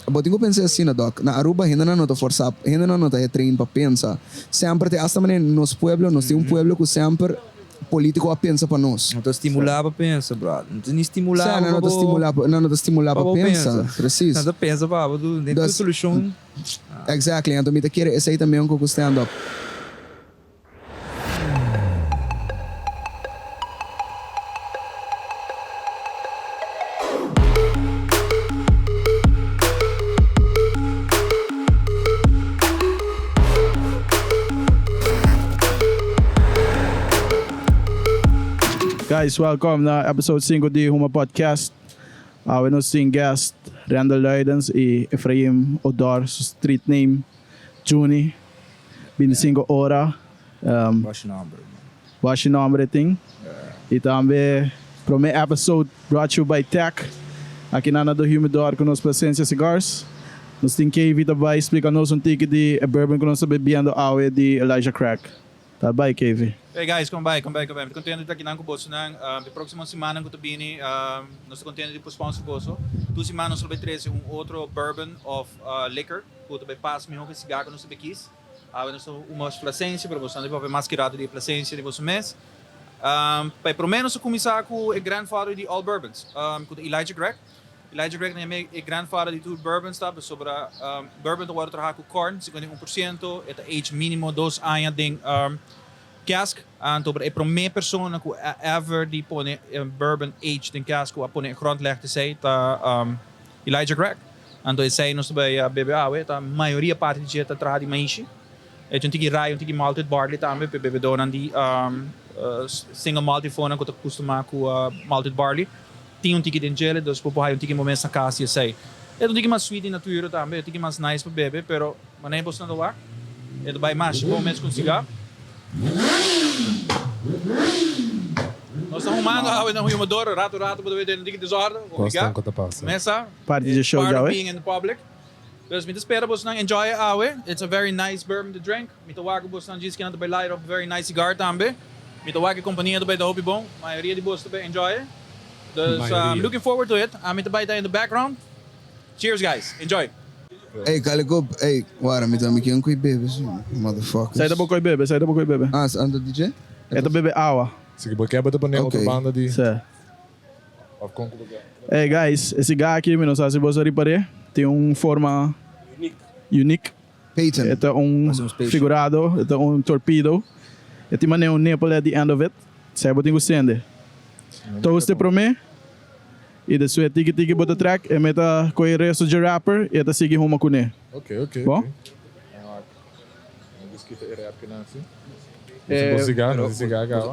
But eu pensei assim, Doc, na Aruba ainda não está forçar, ainda não está treino para pensar. Sempre tem hasta maneira nos pueblos, nós temos pueblo que sempre político a pensa para nós. Não está estimular para pensar, brother. Não está estimular. Não está estimular para pensar, preciso. Não está pensar para dentro da solução. Exactly, então me quer esse aí também com o stand up. Guys, welcome na episode 5 de Huma Podcast. We nos tem guest Randall Luidens e Ephrayim Odor, street name Juni. 25 horas. Baixo nombre ting. E também primeiro episode brought to you by Tech. Aqui na do Humidor com nos Placencia Cigars. Nos tem que também explicar-nos ticket de bourbon que nós estamos bebendo de Elijah Crack. Tá bem, KV? Hey guys, come by. Contento de estar aqui na Kuboso na próxima semana que bini, nós contento de sponsor Kuboso. 2 semanas sobre 13 outro bourbon of liquor, que também passa melhor que cigarro no Sebekis. Nós uma placência para você, depois mascarado de placência de você mês. Para pelo menos começar com o grandfather de all bourbons, com Elijah Crack. Elijah Crack é o grandfather de tudo bourbons, tá? Sobre bourbon do outro com corn, 51%, é age mínimo 2 anos de cask, então é a primeira pessoa que ever die põe bourbon aged em cask, que põe grondlegde sei, tá Elijah Crack. Então ele sei nós também beber água, tá? A maioria parte de gente traz de maixe. É um tiki rye, um tiki malted barley também, para beber donan de single malted fona que costuma com malted barley. Tem um tiki de gel, dus popo um tiki momento na casa e sei. É um tiki mais sweet em natura também, um tiki mais nice para beber, pero mané você não doar. É do vai mais bom mesmo com cigarro. Nós estamos arrumando a água no Odor, rato, para ver dentro de desordem. Começa. Parte de show já, being in the public. Dus me espera você não enjoy a água. It's a very nice bourbon to drink. Me tawago você não diz que não vai light up very nice cigar também. Me tawago a companhia do vai da hopi bom. A maioria de você também enjoy. Dus I'm looking forward to it. Me tabai in the background. Cheers guys, enjoy. Hey, Calico, hey, wara, me também quero que bebe, motherfuckers. Sai da boca e bebe. Anda DJ? É da bebe água. Se você quer para outra banda de Hey guys, esse cigarro aqui, não sei se você reparou, tem forma unique. Peyton. É figurado, é torpedo. E tem maneira nipple at the end of it. Sai botinho gostando. Toast para mim. E da sua tiki bota track e meta com o resto de rapper e da seguir uma com ele. Ok. Bom? Cigarro.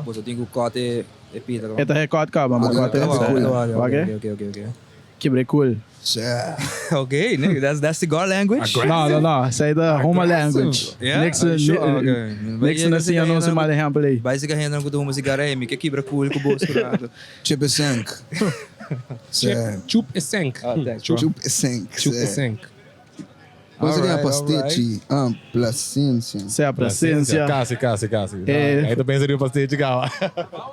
Você tem que corte e pita. Esta é corte caba, mas corte é Ok. Que cool. Okay, nigga, that's cigar language. No. Say the Huma language. Next na siya não se mal exemplo aí. Vai se ganhando com uma cigarra aí, que quebra cool com o bolso. Chip e sank. Chup e sank. Chup e sank. Você tem a pastete, placência. Se a placência. Casi. Aí tu pensa em pastete gal.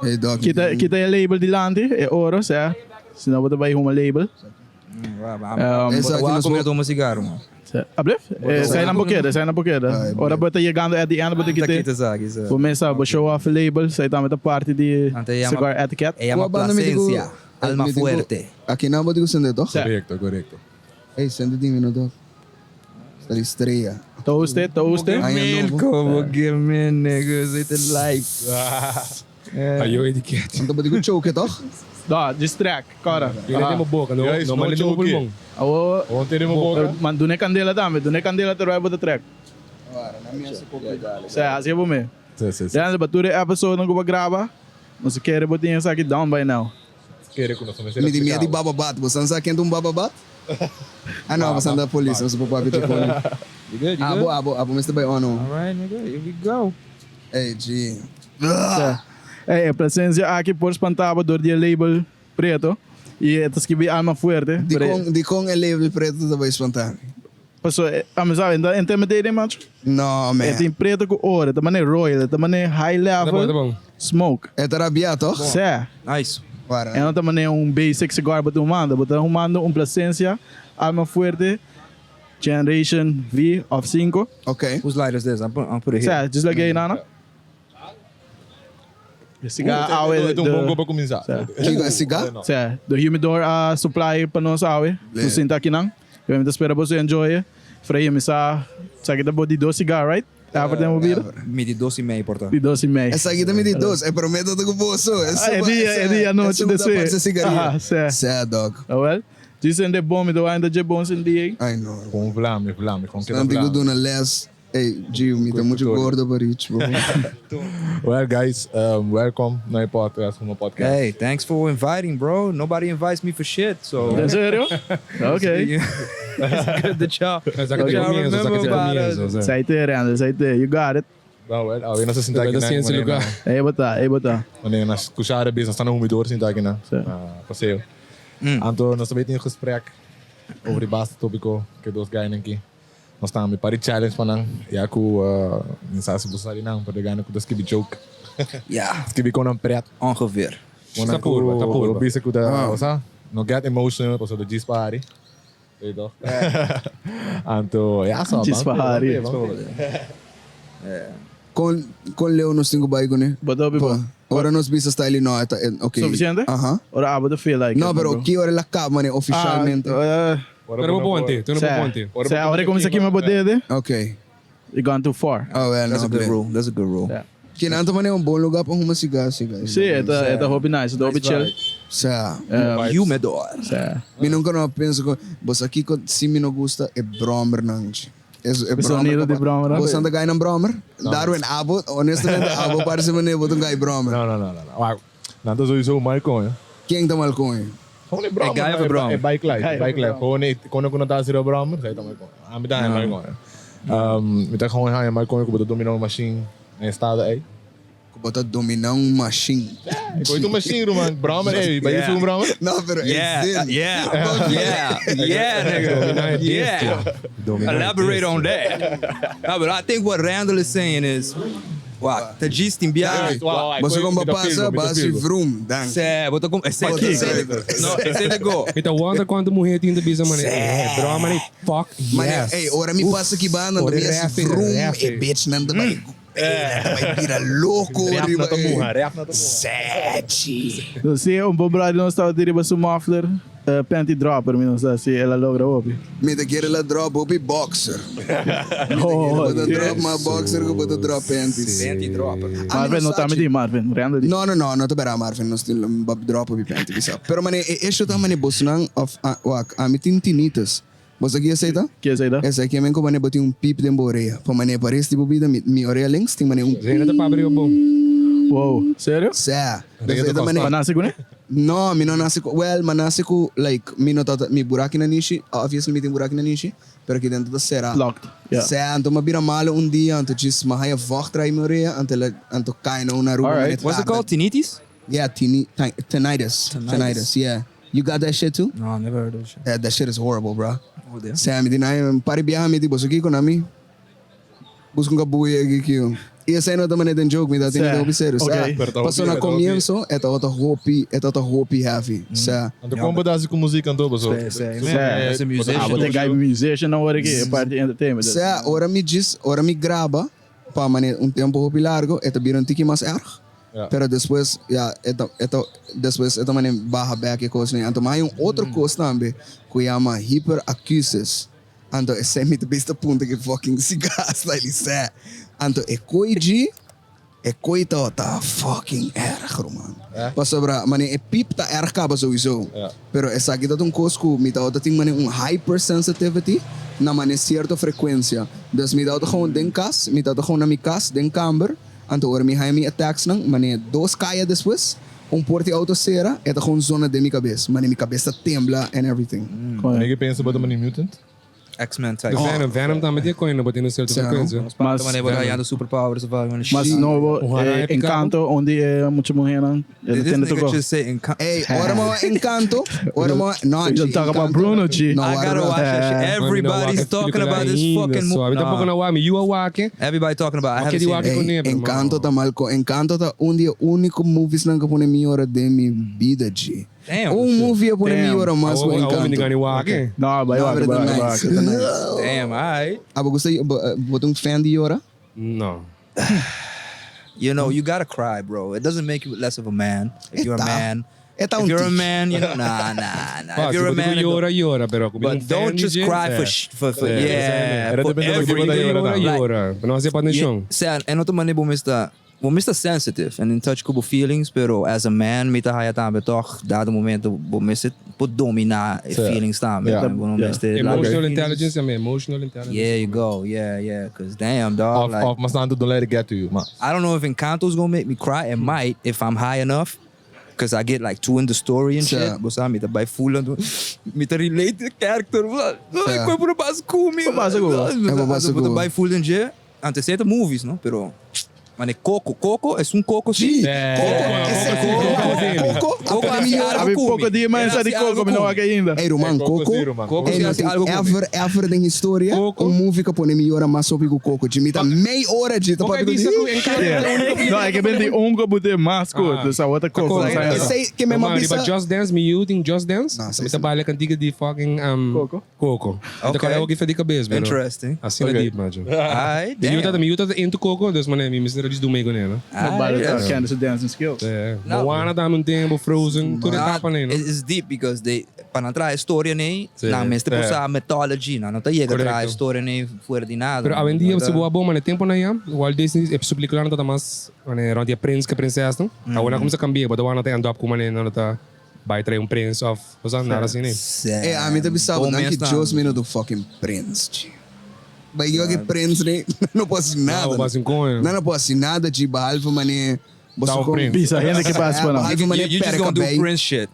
Hey, Doc. Kita é label de lante, é ouro, certo? Senão você vai uma label. Vou comer uma cigarro, mano. Ablef? Sai na boqueira. Ora bota chegando at the end, bota que começa a show off label, sai também da parte de cigar etiquette. É uma placência, alma fuerte. Aqui não vou dizer sendo Doc. Correcto. Hey, sendo de mim, Doc. Está estreia. Toast. Como que man, niggas, it's life. Aí eu etiquete. Então vou dizer choke, toch? Da, distract, cara. Ele tem uma boca, não mas ele tem um pulmão. Ontem tem uma boca. Mas dune candela também, dune candela te vai botar track. Ora, na minha se pouco. Assim é bom mesmo. Sim. Já batura episode não vou gravar. Não se quer botar isso aqui down by now. Quer que nós comecemos Me de bababat, você não sabe quem é bababat? Não, você anda da polícia, você pode abrir telefone. You good? Abo, Mr. Bay, oh no. Alright, nigga, here we go. Hey, G. A presença aqui por espantava do dia label preto. E é que vi alma forte. De com é label preto também espantar. Passou, sabe, intimidate, macho? Não, man. É tem preto com ouro, também é royal, também é high level smoke. É terabiato? Sim. Nice. É também é basic cigar, mas arrumando uma presença, alma forte Generation V of 5. Ok. Whose light is this? I'll put it here. Certo, desliguei, Nana. Esse gá é Tem bom para começar. Kiga é cigar? certo. Do humidor supply para nós awe. Tu sinta aqui não. Eu ainda espero você enjoy. Ephrayim essa sabe da body do cigar, right? Tá para ouvir? Me de 12,5, portanto. De 12,5. Essa aqui também de 12. É prometo que eu posso. É dia à noite desse. Essa cigarinha. Certo. Certo, dog. Well, Djis ainda bom, me dou ainda de bom sem dia. I know. Com vlame, com que Não digo do na less. Hey, Gio, me tá muito gordo para isso, bro. Well, guys, welcome na podcast, Huma podcast. Hey, thanks for inviting, bro. Nobody invites me for shit, so. É sério? Ok. It's good that y'all remember about us. Saite, Randall, saite. You got it. Well, alweer nasa sinta Vai da ciência aqui lugar. Aí botar. Wanneer nas kushare bezig staan, hoe we door sinta aqui na passeio. Anto, nós também temos gesprek over die basta topico que dos guys aqui. Nós estamos para challenge panang. Ja, ku mensaje busari nang pada gana ku das kibi joke. Ja, Kibi ko nang pret. ongeveer. Wanneer ku bisa ku da, osa, no get emotional, pas de Djis party. Weet je toch? Anto, ja, zo. Djis party. Con Leo nos tengo bago né? Botou pipa. Ora nos bisa style no, ok. Suficiente? Ajá. Ora abo de feel like. No, pero que hora la cama né oficialmente. Pero ponte, tu não ponte. Se agora começa aqui uma bodega, Ok. you gone too far. Oh, well, That's no, a good bro. rule. That's a good rule. Yeah. Que não também é um bom lugar para uma cigarra, cigarra. Sim, é hobby nice, do hobby chill. Sa. Humidor. Mi nunca não penso que você aqui se me não gusta é bromer não. É sonido de bromer. Você anda ganhando bromer? Darwin abo, honestamente abo parece me botar um gai bromer. Não. Nanto sowieso o Marco, hè. Quem tá mal com ele? Gewoon een Bram. guy of a Bram. Een bike life. Gewoon kon ik naar zero Bram. Ga je dan Marco. Aan met daar Marco. Met dat gewoon gaan Marco ik op de domino machine en staat er. Botar dominar machine. Ik hoor je machine man. Bram hey, bij je zo'n Bram? Não, pero Yeah, é nigga. Yeah. Elaborate on that. No, but I think what Randall is saying is, wow, the Djis tem viagem. Você como passa, base vroom, dan. Bota como, esse aqui. Não, esse é go. Então, wonder quando morrer tinha bisa mané. Bro, mané, fuck. Mas, ei, ora me passa aqui banda, Ora, também esse vroom, e bitch, não vai. Vai virar louco, Sete. Sim, bom brother não estava dirigindo seu muffler, panty dropper, não sei se ela logra ouvir. Me te quer ela drop up boxer. Bota drop ma boxer, que bota drop panties. Panty dropper. Marvin não tá me dizendo, Marvin, Randall. No, te bera Marvin, no stil drop up panties bisa. Pero mane, isso tá mane bosnang of ami tintinitas. Você aqui aceita? Que aceita? Essa aqui é mesmo como botei um pip de orelha. Para mané parece tipo vida, mi orelha links tem mané um. Zena tá para abrir o bom. Wow, sério? Sé. Mas nasce com né? No, mi não nasce com. Well, mas nasce com like mi não tá mi buraco na niche. Obviously mi tem buraco na niche, pero aqui dentro da será. Locked. Yeah. Sé, então me vira malo um dia, então diz, mas aí vocht trai mi orelha, então cai na uma rua. Alright. What's it called? Tinnitus? Yeah, tinnitus. Tinnitus, yeah. You got that shit too? No, I never heard of that shit. Yeah, that shit is horrible, bro. Oh, damn. Sé, mi dinay, pari biyahe mi di boso aqui com nami. Busco um cabuia aqui. E essa aí não também é joke, me dá tem que ser. Okay. Passou na comienzo, é outra hopi heavy. Sé. Want er komen daar com muziek aan doen, zo. As a musician. Ah, tem guy musician na hora aqui, parte de entertainment. Sé, ora me diz, ora me graba, para mané tempo hopi largo, é também um tiki mais erg. Pero después, después esta mané baja back e coisa, então mais outro coisa também, que chama hyperacusis. Então esse é muito besta ponta que fucking se gasta ali, sé. Então é coisa tá fucking erg, mano. Passou pra, mané, é pip tá erg caba sowieso. Pero essa aqui tá um coisa que me tá outra tem mané hypersensitivity na mané certa frequência. Dus me tá outra gewoon den kas, me tá outra gewoon na mi kas, den camber. Então, ora me hai attacks não, mané, dois caia depois, porte auto cera, é gewoon zona de minha cabeça, mané, minha cabeça tembla and everything. En ik penso dat een mutant. X-Men type. Venom também tem coisa, não tem certa frequência. Mas também vai ganhar superpowers of Mas no Encanto, onde é muito mulher, não? This nigga just say Encanto. Hey, ora mo Encanto, ora mo no. You talk about Bruno, G. No, I gotta watch that shit. Everybody's talking about this fucking movie. Tampouco não wami, you are walking. Everybody talking about. I haven't seen it. Encanto tá malco, Encanto tá um dia único movies não que põe minha hora de minha vida, G. Damn. movie op een miora mas Ako, ko ako hindi encanto. gani wake. No, ba No, yun, pero ba nice. Damn, alright. Abo gusto botong fan di yora? No. You know, you gotta cry, bro. It doesn't make you less of a man. If you're a Eta. man. Eta If you're a unti. man, you know, nah. If you're a man, Yora, pero but don't just cry for yeah. Era For depende do que every você day. yora, Yora. Pero kasi pa Yeah, Sen, en otro manier Mr. Sensitive and in touch kubo feelings, pero as a man, mita haya tabe toch, dado momento Mr. Put domina feelings tabe. Yeah. Emotional intelligence, emotional intelligence. Yeah, you go. Yeah. Cause damn, dog. Like, Mas não don't let it get to you, mas. I don't know if Encanto's gonna make me cry. It might if I'm high enough. Because I get like too in the story and shit. But I'm by full and me to relate to the character. Ik wil voor bas kumi. By full and shit. Antes de movies, no? Pero Mane Coco é um coco sim. Coco Abi pouco dia mais de coco, mas não há ainda. Hey, Roman, Coco. Coco se hace algo Ever den historia. Movie que pone melhor mais sobre o Coco. Jimita meia hora de tá para No, ik ben die ongebutte masko, dus dat wordt een coco. Sei que me Maar mabisa. Just Dance, me using Just Dance. Nah, Met de balik antiga die fucking Coco. Dat kan ook even die cabeça, bro. Interesting. Assim é deep, man. Ai, Je moet dat into Coco, dus man, mi mister dus doen mee kunnen. Maar kennen ze dancing skills. Moana daar een tempo Frozen, toen het kapan It's deep because they para trazer história nem na mestre posa mythology na não tá chega trazer história nem fora de nada. Pero hoje em dia se boa bom, mas tempo na yam, Walt Disney é explicar nada mais, né, onde é príncipe que princesa, não? Agora como se cambia, mas agora tem andar como né, não tá vai trazer príncipe of, você nada assim nem. É, a mim também sabe, não que Deus me do fucking prince. Mas eu que prince nem não posso nada. Não posso nada de balvo mané. Bisa, gente que passa para nós. You just gonna do prince shit.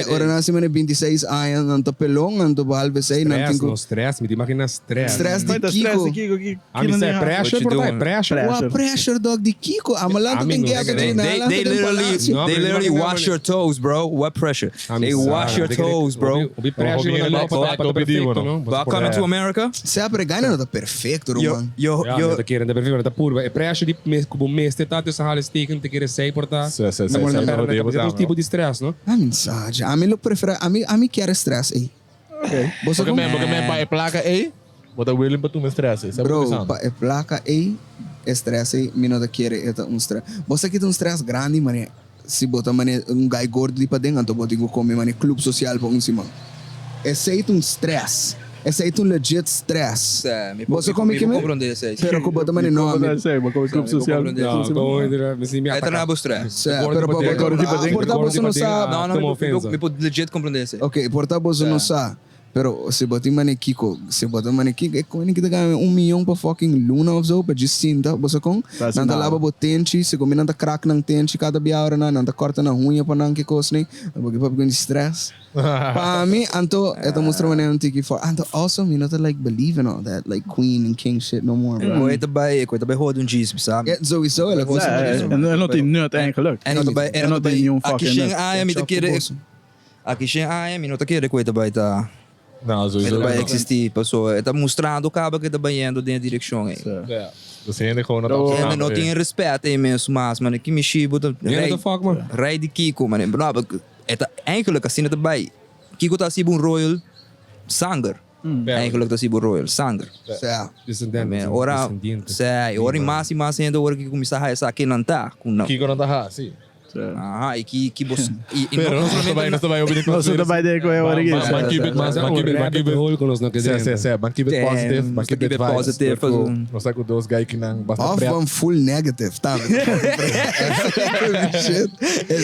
Ora na semana 26 anos, não tô pelong, não tô balvo sei, não tenho. Stress, me imagina stress. Stress de Kiko. A mim é pressure, portanto é pressure. What pressure dog de Kiko? Amalanta tem guerra de nada. They literally wash your toes, bro. What pressure? They wash your toes, bro. Welcome to America. Se a pregana não tá perfeito, Roman. Yo. Dat keer, dat perfect, dat purva. É pressure de como mês tenta essa hal steken te querer sei portar. É um tipo de stress, não? A mensagem, a mim eu prefiro, a mim quero stress, ei. Okay. Porque me pai placa aí, bota William para tu me estresse. Bro, pa placa ei, stress ei, mim não tá querer stress. Você que tem stress grande, mané. Se botar mané guy gordo ali para dentro, então botar comer mané clube social para cima. Esse é stress. Esse é legit stress. Você come que me? Pero ko bota mané não. Não sei, mas como clube social. É trabalho stress. Pero porta você não sabe. Não, me pode legit compreender isso. Ok, porta você não sabe. Pero se botar mané Kiko, é como que tá ganhando 1 milhão para fucking Luna ou so, para Jacinta, você com? Não tá lava botente, se come não tá crack não tente cada biara não tá corta na unha para não que coisa nem, porque para ganhar stress. Para mim, anto esta mostra mané um tiki for, anto also me not like believe in all that like queen and king shit no more. Coita by hoor doen Djis, sabe? É sowieso, ela gosta. En não tem nut eigenlijk. En não bij En não tem nenhum aqui fucking chega a me tá querer. Aqui chega a me não tá querer coita by tá. Não, Ele vai existir, pessoa. Está mostrando o cabo que está banhando dentro da direção aí. Você ainda com Ele não tem respeito aí mesmo, mas mano, que me chibo, rei de Kiko, mano. Eta eigenlijk assim está bem. Kiko está assim um royal sanger. Eigenlijk está assim um royal sanger. Ora, ora mais ainda ora que começar a essa aqui não tá, Kiko não tá sim. Aha, que bos. Pero não está bem ouvindo. Não sei daarbij denken wij wat ik is. Man keep it positive. Nós tá com dois guys que não basta preto. Off full negative, tá? Shit.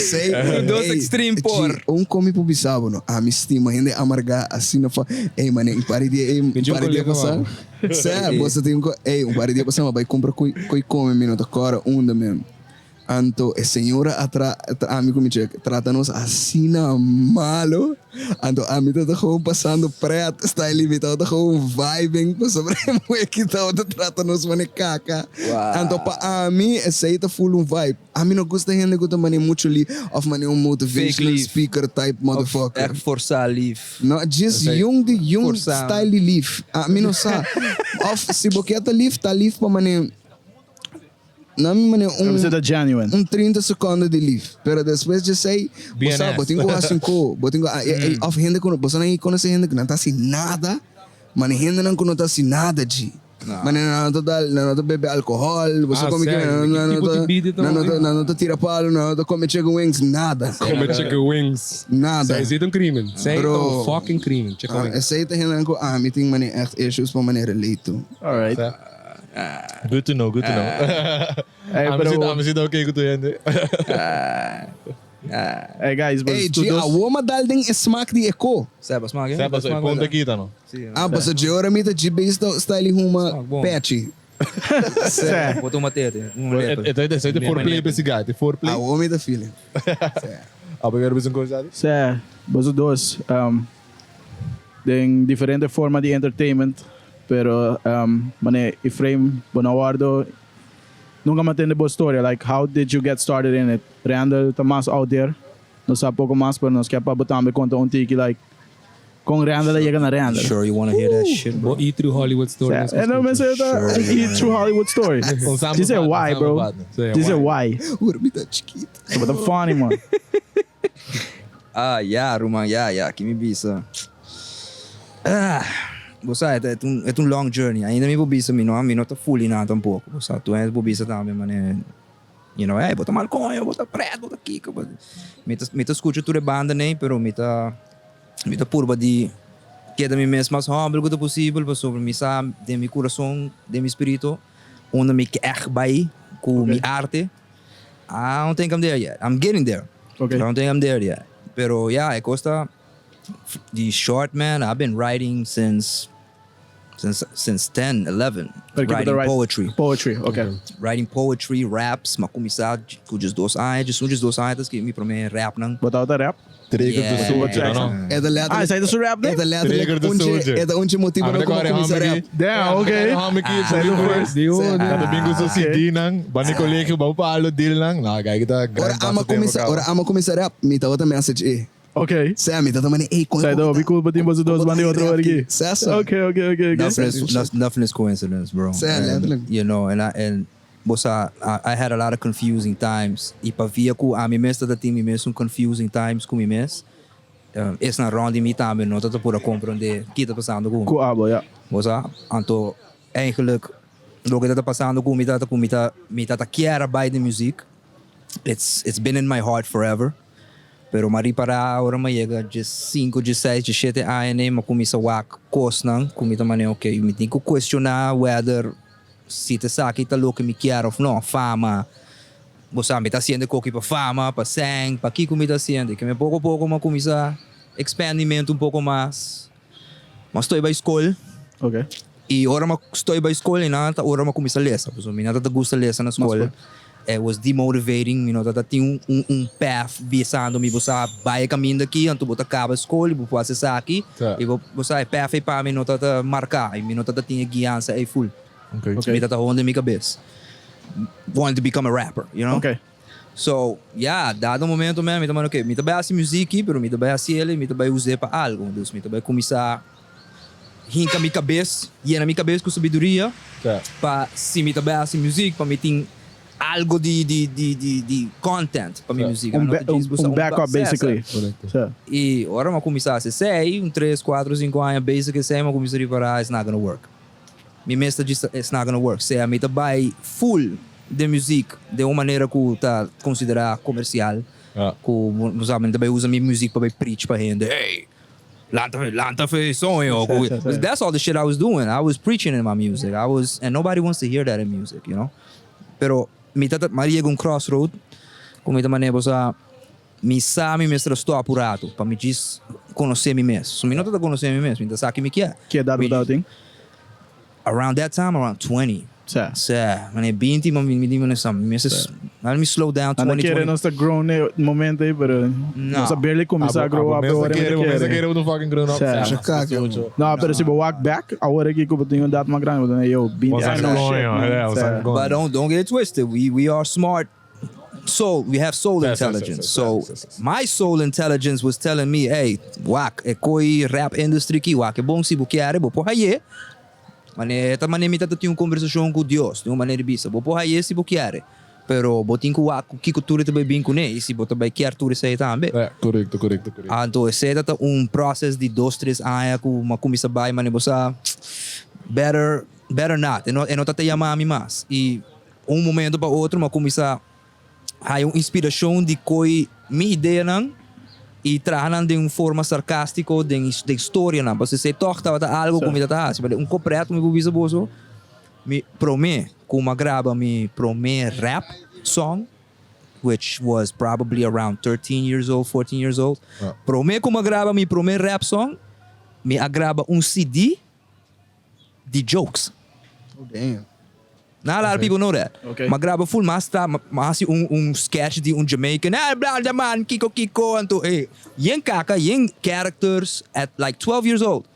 Sei. Dos extreme por. Come pro bisabo, no. A me estima ainda amargar assim não fa. Ei, mano, pare de passar. Sério, você tem pare de passar, mas vai comprar come minuto agora da mesmo. Anto, a senhora amigo me trata-nos assim na malo. Anto, a mim tá gewoon passando preto, está limitado, tá gewoon vibing, sobre mulher que tá trata-nos mané caca. Anto, pa a mim, esse aí tá full vibe. A mim não gosta de gente que tá mané muito li, of mané motivational speaker type motherfucker. É forçar live. Não, just young style live. A mim não sabe. Of, se boqueta live, tá live pa mané. Na minha maneira, Você tá genuine. 30 segundos de livre. Pero depois de sei, você botinho assim com, botinho, of gente com, você não conhece gente que não tá assim nada, mas gente não conhece assim nada de. Mas não tá bebe álcool, você come que não tá tira palo, não tá come chicken wings, nada. Come chicken wings. Nada. Zij zit een crimen. Zij is een fucking crimen. Chicken wings. Essa aí tá gente com, me tem maneira echt issues para maneira leito. Alright. Good to know. Hey, Me zit oké goed te Hey guys, Hey, a Huma dal ding smaak die eco. Seba, smaak, Seba, ponte kita no. Basta de hora mita de base style Huma patchy. Botou uma teta. Ito de foreplay pa si guy, de foreplay. A Huma da feeling. Abagaro bisong ko sa Bozo dos, tem diferente forma de entertainment, pero mane Ephrayim Bonawardo nunca mantém boa história. Like, how did you get started in it? Randall tá mais out there, não sabe pouco mais, pero nós quer para botar me conta tiki like com Randall chega na Randall. Sure you wanna hear that shit, bro? Eat through Hollywood story. And no man say that eat through Hollywood story. She said why, bro? She said why? Ura mita chiquita. But the funny man. Yeah, Roman, yeah, que me bisa. Você é um long journey. Ainda me bobisa, me não tá fully nada tampouco. Você tu é bobisa também, mano. You know, bota malconha, bota preto, bota kika. Me tá escuta tudo banda nem, pero me tá purba de queda me mesmo mais humble quanto possível, para sobre me sabe de meu coração, de meu espírito, onde me quer vai com minha arte. I don't think I'm there yet. I'm getting there. Okay. I don't think I'm there yet. Pero yeah, costa the short man. I've been writing since 10, 11. Writing poetry. Poetry, okay. Writing poetry, raps, mas começar com os dois anos que me promete rap não. Botar outra rap. Trigger to soldier, no? É da letra. Ah, isso aí do rap, né? É da letra. Trigger to soldier. É da onde motiva não como começar rap. Damn, okay. Sai do first. Kada bingo sa CD nang, bani kolekyo ba palo deal nang, nagay kita Ora ama começar rap, me tá outra message. Okay. Sam, me tá também quando. Sai do bico batim bozo dos bani outro hora aqui. Sessa. Okay. Nothing is coincidence, bro. You know, and I had a lot of confusing times. E para via ku a mim mesmo da time mesmo confusing times com mim mesmo. Esse na ronda me também não tá por compreender o que tá passando com. Com abo, ja. Bosa, anto eigenlijk o que tá passando com me tá querer bij de muziek. It's been in my heart forever. Pero mari para agora me chega de 5, de 6, de 7 anos, mas começa a coisa, começa a maneira, ok, me tenho que questionar whether se te sabe que louco me quer ou não, fama. Você me está sendo coque para fama, para sangue, para que me está sendo, que me pouco a pouco me começa a expandimento mais. Mas estou para a escola. Okay. E agora estou para a escola e nada, agora me começa a ler, porque me nada gosta de ler na escola. It was demotivating, you know, that tinha path visando me você vai caminho daqui, então você acaba a escola, você pode acessar aqui, e você path aí para mim não tá marcar, e me não tá tinha guiança aí full. Okay. Me tá onde minha cabeça. Wanted to become a rapper, you know? Okay. So, yeah, dado momento mesmo, me tá okay, me tá bem assim música, pero me tá bem assim ele, me tá bem usar para algo, então me tá bem começar rinca minha cabeça, llena minha cabeça com sabedoria, para se me tá bem assim música, para me ter algo de content para minha música. Backup, basically. E agora eu começar a ser 3, 4, 5 anos, basically, sei, eu começar a reparar, it's not gonna work. Me mesmo diz, it's not gonna work. Sei, me tá bem full de música, de uma maneira que tá considerada comercial. Que, você também usa minha música para preach para gente. Hey! Lanta fez sonho. That's all the shit I was doing. I was preaching in my music. And nobody wants to hear that in music, you know? Pero, Maria com crossroad, como ita maneira você me sabe mesmo estou apurado para me diz conhecer me mesmo. Se me não tá conhecer me mesmo, então sabe que me quer. Que idade você tem? Around that time, around 20. Mané 20, mas me diz nessa, me slow down 20. Não quero não estar grown no momento aí, pero não saber ele começar a grow up agora. Não quero não fucking grown up. Não, pero se eu walk back, agora que eu tenho dado mais grande, eu 20 anos. But don't get it twisted. We are smart. So we have soul intelligence. So my soul intelligence was telling me, hey, wak, koi rap industry ki wak, bom si bukiare, bo po haye. Mane, esta maneira mita tem uma conversação com Deus, de uma maneira bisa. Vou porra esse vou querer. Pero botin ko wa que tudo também bem com ele, se botar bem quer tudo isso também. Correcto. Então, esse é processo de 2-3 anos que uma comissa vai, mane bossa better not. E não tá te chamar a mim mais. E momento para outro, uma comissa há uma inspiração de coi minha ideia não e trabalhando de uma forma sarcástica de história não. Você se toca algo como está assim, um completo me visa bozo. Me promê como grava me promê rap song, which was probably around 13 years old, 14 years old. Promê como grava me promê rap song, me agrava CD de jokes. Oh, damn. Not a lot of people know that. Okay. Magraba full master, mahasi sketch de Jamaican. Blah, man, Kiko, anto. Yen kaka, yen characters at like 12 years old.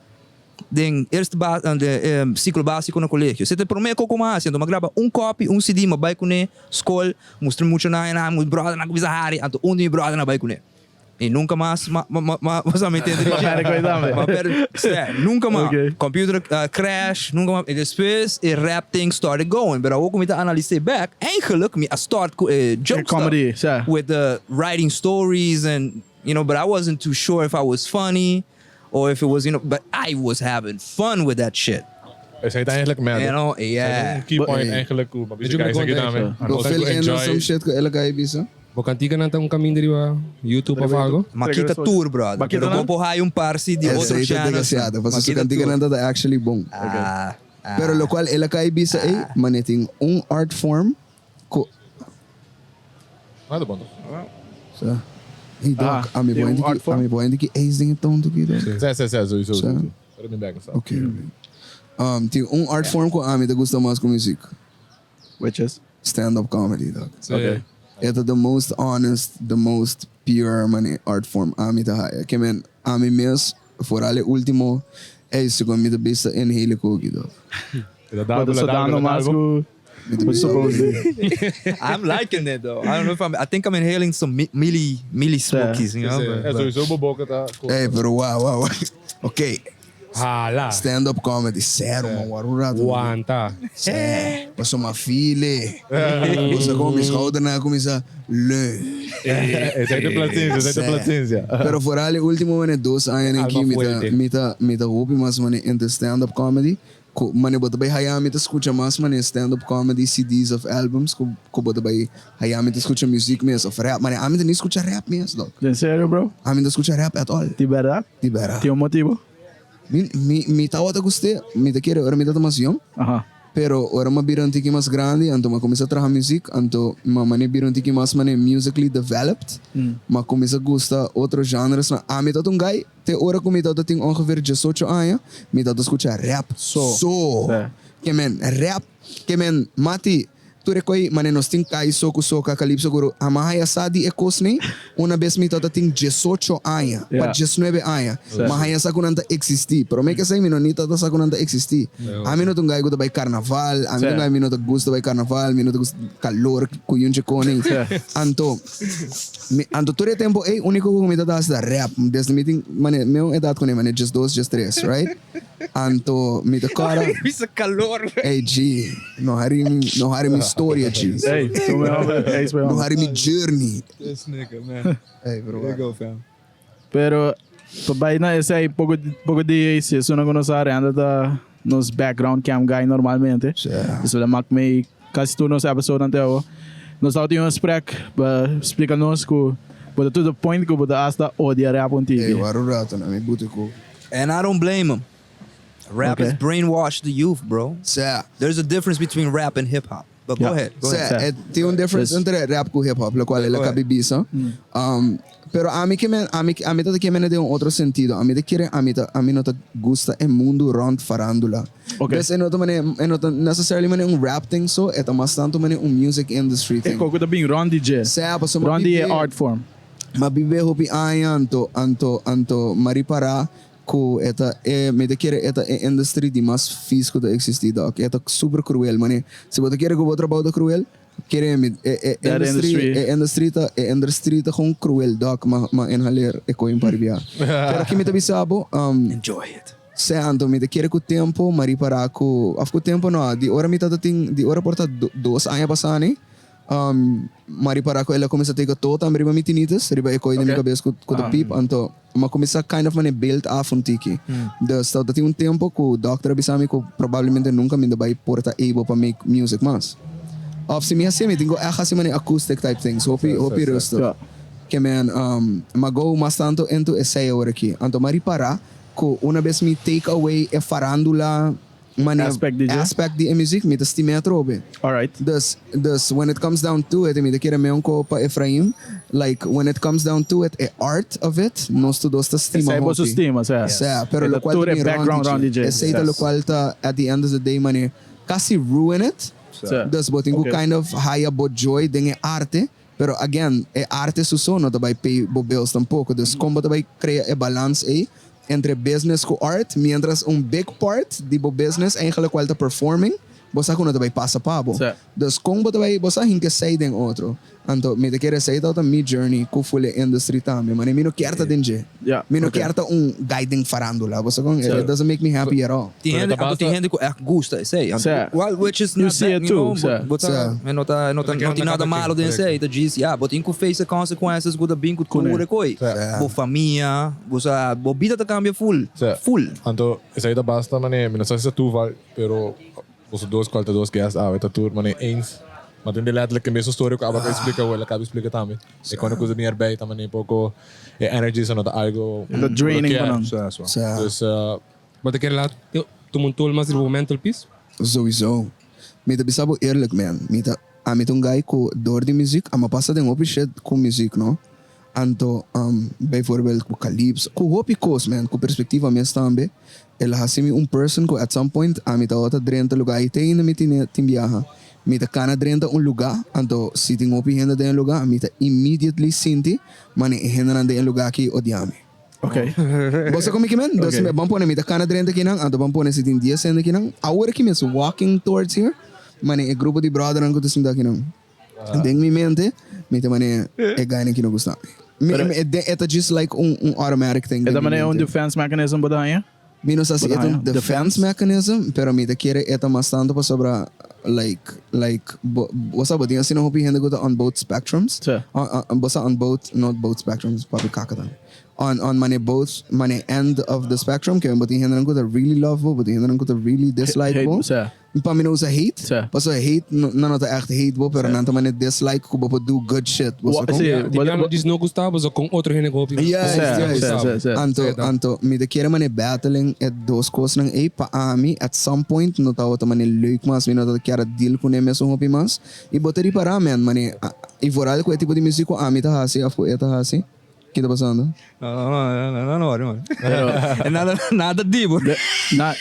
Den eerste ciclo básico no colégio. Você te promete como assim, então magraba copy, CD, vai com ele, escola, mostra muito na, muito brother na coisa hari, anto de brother na vai com ele. E nunca mais, você me entende? Nunca mais. Okay. Computer crash, nunca mais. E depois, a rap thing started going. But ook met de analyse back, eigenlijk, I start joke comedy, stuff with the writing stories and, but I wasn't too sure if I was funny or if it was, but I was having fun with that shit. Is het eigenlijk man? Yeah. Key point eigenlijk hoe maar Medyo bisa may kayo context, namin. Go fill in on some shit ko elaka ibisa. Bukantika na tayong caminho diri ba YouTube of algo? Makita tour, brother. Makita Pero na? vou porrar um parsi de outro Essa channel. desgraciada. Você se cantiga nada da actually bom. Pero lo cual elaka ibisa maneting art form ko. Nada bom. So. Hey doc, tem art form? ami boy que eis ding tão do que. Sowieso. Zo. Para me back. Okay. Tem art form ko ami da gusta mais com música. Which is? Stand-up comedy, dog. Okay. It's the most honest, the most pure art form ami da haya. Que men ami mes for alle último é isso com mi da besta in hele kogi, dog. But so dano mas ko I'm liking it though. I don't know if I think I'm inhaling some milli smokies, you know. Sowieso boboca tá. Hey, pero wow. Okay. Hala. Stand-up comedy, sério, man. Warurado. Wanta. Passou uma filha. Você come schouder na começa le. Esa es de placencia. Pero for alle último mane 2 anos aqui mita hobby mas mane in the stand-up comedy. Mane bota bay haya mita escucha mas mane stand-up comedy CDs of albums ko bota bay haya mita escucha music mes of rap. Mane amita nem escucha rap mes, dog. En serio, bro? Amita escucha rap at all. De verdad? Tibera. Tem motivo? Mi tawa ta guste, mi ta quiere, ora mi ta mas young. Aha. Pero ora ma biran tiki mas grande, anto ma começa a trabalhar music, anto ma mane biran tiki mas mane musically developed, ma começa a gostar outros genres. A mi ta guy, te ora com mi ta tem ongeveer 18 anos, mi ta escucha rap. Que men rap, que men mati tu rekoi mane nos ting kai soku soka kalipso guru amahaya sadi ekosne una vez mi tota ting 18 anos para 19 anos mahaya sakunanta existi pero me que sei mino nita ta sakunanta existi a mino tungai gusto by carnaval a mino tungai mino ta gusto by carnaval mino ta gusto calor kuyunche kone anto todo tempo único que me ta da rap desde meeting mane meu edad kone mane just 2 just 3 right anto mi ta cara Isso calor. G no hari mi história, Djis. Hey, No hari mi journey. This nigga, man. Hey, bro. There you go, fam. Pero pabay na esse aí pouco de esse isso não conhece anda da nos background cam guy normalmente. Isso é mak me quase tudo nos episode anterior. Nós tínhamos sprek, explica nos que but to the point que boda hasta odia rap on TV. Hey, waru rato na mi butiko. And I don't blame him. Rap Okay. has brainwashed the youth, bro. There's a difference between rap and hip hop. But go ahead. Tem difference entre rap com hip hop, lo qual ela cabe bisa. Pero a mí tá que me de outro sentido. A mí não tá gusta o mundo rond farándula. Okay. Mas não necessarily rap thing so, é mais tanto music industry thing. Koko da bing Ron DJ. Ron DJ art form. Mabibe hopi anto maripara ko eta me te quiere eta industry di mas físico da existir dog. Eta super cruel mane. Se você quer que eu trabalho cruel, quer me industry ta gewoon cruel dog ma inhaler e ko imparibia. Pero que me te bisabo Enjoy it. Se anto me te quer com o tempo, mari para com afco tempo não, de hora me tá ting, de hora porta 2 anos passando, mari para com ela começa a ter todo também riba mitinitas, riba e coisa na minha cabeça com o pip, anto mas começa kind of build up um tiki. Dus dat tem tempo que o doctor abisami que provavelmente nunca me vai porta able para make music mas. Of se me assim me tenho assim mane acoustic type things, hope rusto. Que man mago mas tanto into essay agora aqui. Anto mari para que uma vez me take away a farandula aspect de music me estima trobe. Alright. Dus when it comes down to it, me te quero meio com para Ephrayim, like when it comes down to it, a art of it, nós todos ta estima. Essa é boa estima, pero lo qual é background round DJ. Essa é lo qual ta at the end of the day mane quasi ruin it. Dus botingo kind of high about joy dengan arte. Pero again, é arte suso no vai pay bills tampouco. Dus como vai criar a balance aí entre business com art, mientras big part de business eigenlijk qual tá performing, você não vai passar pabo. Dus como você hinke sei den outro. Anto me te quer sei da mi journey com full industry também, mas me não quer tá denje. Me não quer tá guiding farandula. Você com it doesn't make me happy at all. Tem gente que gosta, sei. Well, which is you not see it too. Não tem nada malo de sei, tá Djis, botin que face consequences com da bem com cura coi. Bo família, bo vida tá cambia full. Anto essa aí da basta, mane, não sei se tu vai, pero os dois qual dois guests tá tour, mane eens. Maar in de letterlijke meeste story ook abak explica wel, acaba explica também. E quando coisa bem erbij, também pouco energy sano da algo. The draining para nós. Dus Mas te quero lá, tu montou mais o mental piece? Sowieso. Me te bisabo eerlijk man. Me te guy ko door die muziek, ama passa den op shit com muziek, no? Anto bijvoorbeeld com calypso, com hopi kos man, com perspectiva mes também. Ela hasimi person ko at some point, amita outra drenta lugar e tem na mitin timbiaha. Mita kana drenta lugar, anto sitting opi henda de lugar, mita immediately sinti, mani henda de lugar que odiame. Okay. Você como que man? Dus bam pone mita kana drenta kinang, anto bam pone sitting Djis henda kinang. Agora que mes walking towards here, mani e grupo de brother anko to simda kinang. Deng mi mente, mita mani e gaina que não gostava. It's just like automatic thing. Essa maneira defense mechanism bodaia? Minus assim, é defense mechanism, pero me te quiere eta bastante para sobre você sabe, assim não hoping hende on both spectrums. Você on both, not both spectrums, papi kakatan. On mane end of the spectrum, que botin hende go really lovable, botin hende go really dislikeable. Pa mine usa hate, paso hate não tá echt hateable, pero não tá mane dislike ko bopo do good shit. Não diz não gostava, só com outro hende go. Yes. Anto me te quiere mane battling at dos coisas nang pa ami at some point no tá outra mane leuk mas, me não tá quer deal com nem mesmo hopi mas. E boteri para mane e voral com tipo de música ami tá assim, afo eta assim. O que está passando? Não. Nada dibo.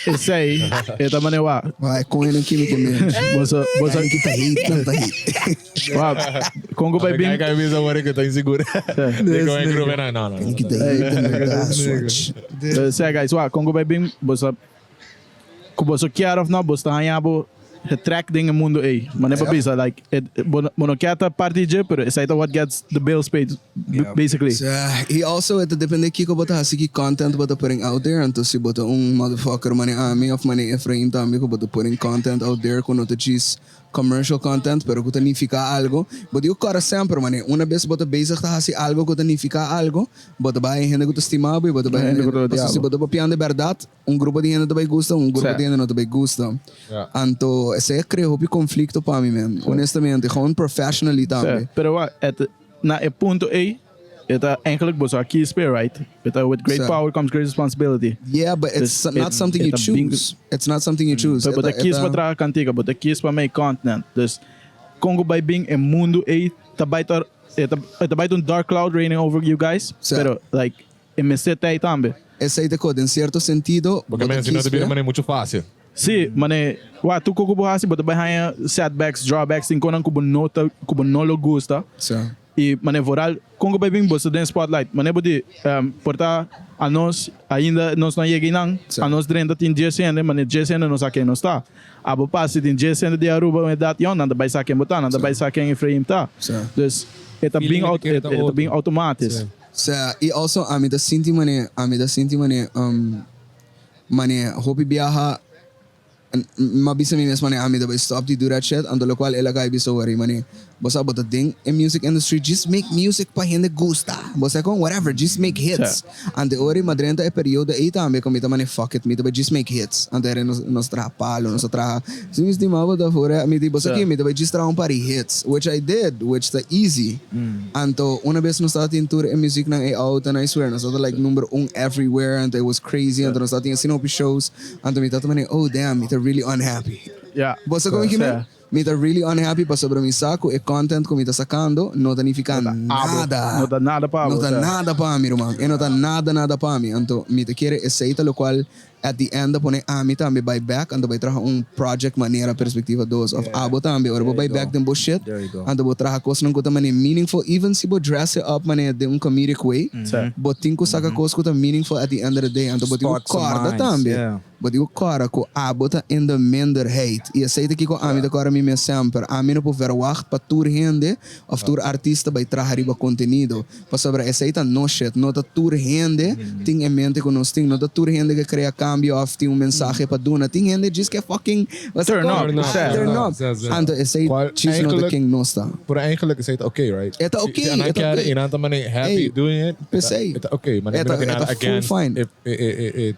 Esse aí, eu também não vou. Vai, com ele aqui me comer. Você que tá hate. Congo vai bem. Kaya bisa worry que tá inseguro. Digo em grupo não. Tem que ter hate. Sei guys, Congo vai bem. Você quer of não, você hanhabo track dingen mundo aí. Maar never bisa like mono kata party je, pero it's what gets the bills paid basically. He also it depende kiko bota hasiki content bota putting out there, and to si bota motherfucker mane ami of mane Ephrayim tambi ko bota putting content out there kuno to Djis commercial content, pero kuta ni fica algo. But eu cara sempre mane una vez bota bezig ta hasi algo kuta ni fica algo, bota vai hende kuta estimado, bota vai hende si bota papian de verdade, grupo de hende também gusta, grupo de hende não também gusta. Anto esse cria hopi conflito para mim, man. Honestamente, gewoon professionally também. Pero na e ponto aí, это eigenlijk bozo aqui spare, right? With great power comes great responsibility. Yeah, but it's not something you choose. It's not something you choose. But aqui é para cantiga, but aqui é para make content. Dus Congo by being e mundo aí, tá baita dark cloud raining over you guys. Pero like, e me seta aí também. Esse aí em certo sentido. Porque mesmo não deve ser muito fácil. Sim, mane, tu kubo hasi, but vai setbacks, drawbacks, tem conan kubo nota, kubo nolo gusta. E mane voral, Congo vai bem bosta den spotlight. Mane bodi porta a nós ainda nós não chegamos a nós dentro tem Djis mane Djis não sabe não está. Abo passe tem Djis de Aruba e dat yon, nada vai saber botar, nada vai saber em Ephrayim tá. Dus é bem automático. E also a me da sinti mane mane hopi biaha mabisa mi mesmo mane ami da stop to do that shit ando lo qual ela kai bisa worry mane bosa but the thing in music industry just make music pa gente gusta bosa com whatever just make hits and the ori madrenta é período aí também como ita mane fuck it me da just make hits and there nos tra palo nos tra se me estimava da fora me di bosa aqui me da just tra pari hits which I did which the easy anto una vez nos start in tour in music na out and I swear nos start like number 1 everywhere and it was crazy and nos start in sinopi shows and me tata mane oh damn me really unhappy. Yeah. Você como que me tá really unhappy para sobre mi saco e content que me tá sacando não danifica nada. Não dá nada para Não dá nada para mim, irmão. E não dá nada para mim. Então, me te quer aceita lo qual at the end pone mi também vai back ando vai trazer project maneira perspectiva dos of abo também ora vai back them bullshit ando vou trazer coisas não que também meaningful even se vou dress it up maneira de comedic way but tinko saca coisas que meaningful at the end of the day ando vou digo corda também vou digo corda ko abo tá in the minderheid e aceita que ko ami da corda me sempre ami não pode verwacht para tour rende of tour artista vai trazer riba conteúdo para sobre aceita no shit não tá tour rende tem em mente que nós tem não tá tour rende que cria cambio of tem mensagem para dona tem gente diz que é fucking turn up ando aceita cheese no the king nosta por eigenlijk is het oké right é oké en dan krijg je in aantal manier happy doing it het oké maar dan ben je again fine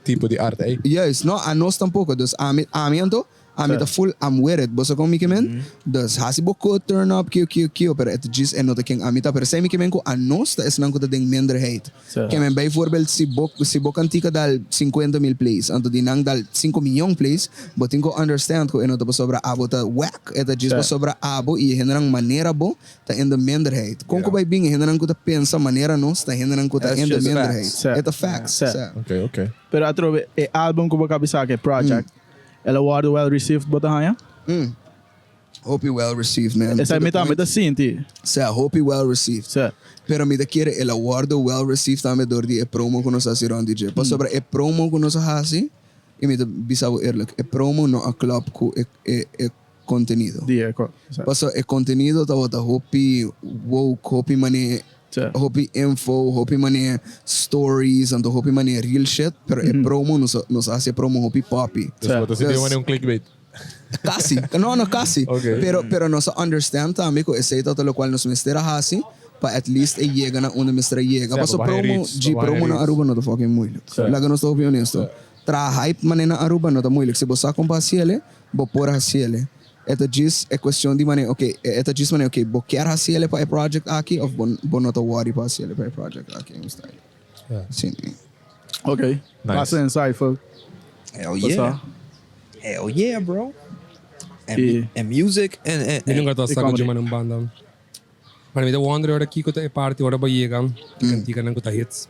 tipo de art yes no a nós tampouco dus ami ando ami tá full I'm with it bosa com que men dus hasi boko turn up que pero het just é nota king ami tá per se que men ko a nós tá es não ko den minderheid que men bijvoorbeeld si bok antica dal 50,000 plays anto di nang dal 5 milhão plays but tinko understand ko nota sobra abo tá whack é just sobra abo e generang maneira bo tá in the minderheid com ko vai bing generang ko tá pensa maneira nós tá generang ko tá in the minderheid é the facts okay pero atro e album ko ba kabisa ke project ela award well received bota hanya hope you well received man essa me tá sinti hope you well received pero me da quiere el award well received também door die promo que nós hacemos DJ pas sobre e promo que nós hacemos e me da bisavo eerlijk e promo no a club ku e conteúdo pas e conteúdo tá bota hope woke hope mane hopi info, hopi mane stories, and hopi mane real shit, pero e promo nos hace promo hopi poppy. Dus wat is clickbait? Casi, casi. Pero nos understand também que esse é lo qual nos mistera hasi, para at least e llega na onde mistra llega. Paso promo na Aruba não tá fucking moeilijk. Laga nos tá honesto. Tra hype mane na Aruba não tá moeilijk. Se você compra ciele, bo por ciele. Eta Djis é questão de maneira, eta Djis maneira, bo quer hacer para o project aqui ou bo não tá worry para hacer para o project aqui, sim. Okay. Passa inside, folks. Hell yeah, bro. And music and eu não gosto de sacar de uma banda. Mas me dá wonder ora aqui que é parte ora ba chegam, que não tá hits.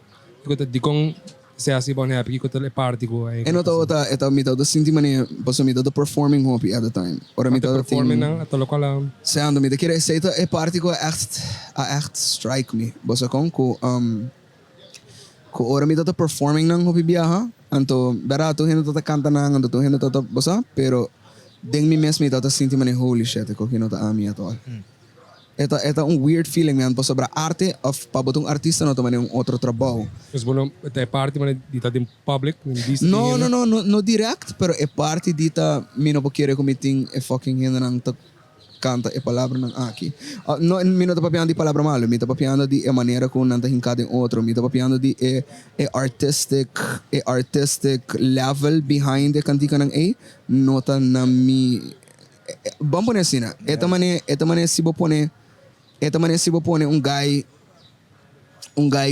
Que de com se assim bom é porque que é parte go aí. E não tá eta me tá senti maneira, posso me tá performing hobby at the time. Ora me tá performing na até local. Se ando me de querer aceita é parte go echt strike me. Bossa com ko ora me tá performing nang hobby biaha. Anto barato hino tá canta nang anto hino tá bossa, pero deng me mesmo me tá senti maneira holy shit ko hino tá ami at all. Eta weird feeling man, pa sobra arte of pabotong artista no também outro trabalho. Mas bueno, é parte mas dita em public, no direct, pero é parte dita mino po querer comiting e fucking hina nang canta e palavra nang aqui. No mino tá papiando di palavra malo, mi tá papiando di e maneira como nanta hincada em outro, mi tá papiando di e artistic level behind the cantica nang nota na mi vamos poner assim, eta mané se vou pôr um guy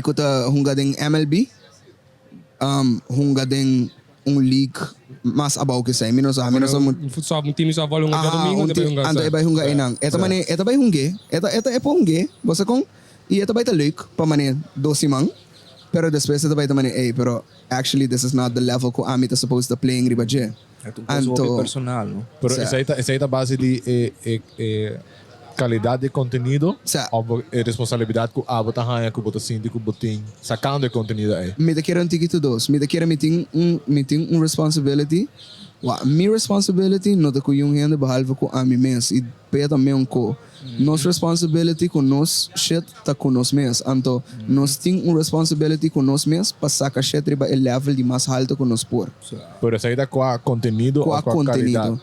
que tá hunga den MLB, hunga den league mas abaw que sei, menos futsal time só vale domingo ando é vai hunga enang. Eta vai hunge, eta é para hunge, você com e eta vai tá leuk para mané dosimang, pero depois eta vai tá mané pero actually this is not the level que a tá supposed to playing riba je. Anto personal, no? Pero esa é a base de qualidade de conteúdo ou responsabilidade que a bota hanha que bota síndico botin sacando o conteúdo aí. Me da quero antigo dos, me da quero meeting responsibility minha responsibility não é com yung gente behalve com a mim mesmo. E peta mesmo com nos responsibility com nos shit tá com nos mesmos. Então, nós temos responsibility com nos mesmos para sacar shit riba el level de mais alto com nos por. Pero essa aí dá com a conteúdo ou com a qualidade.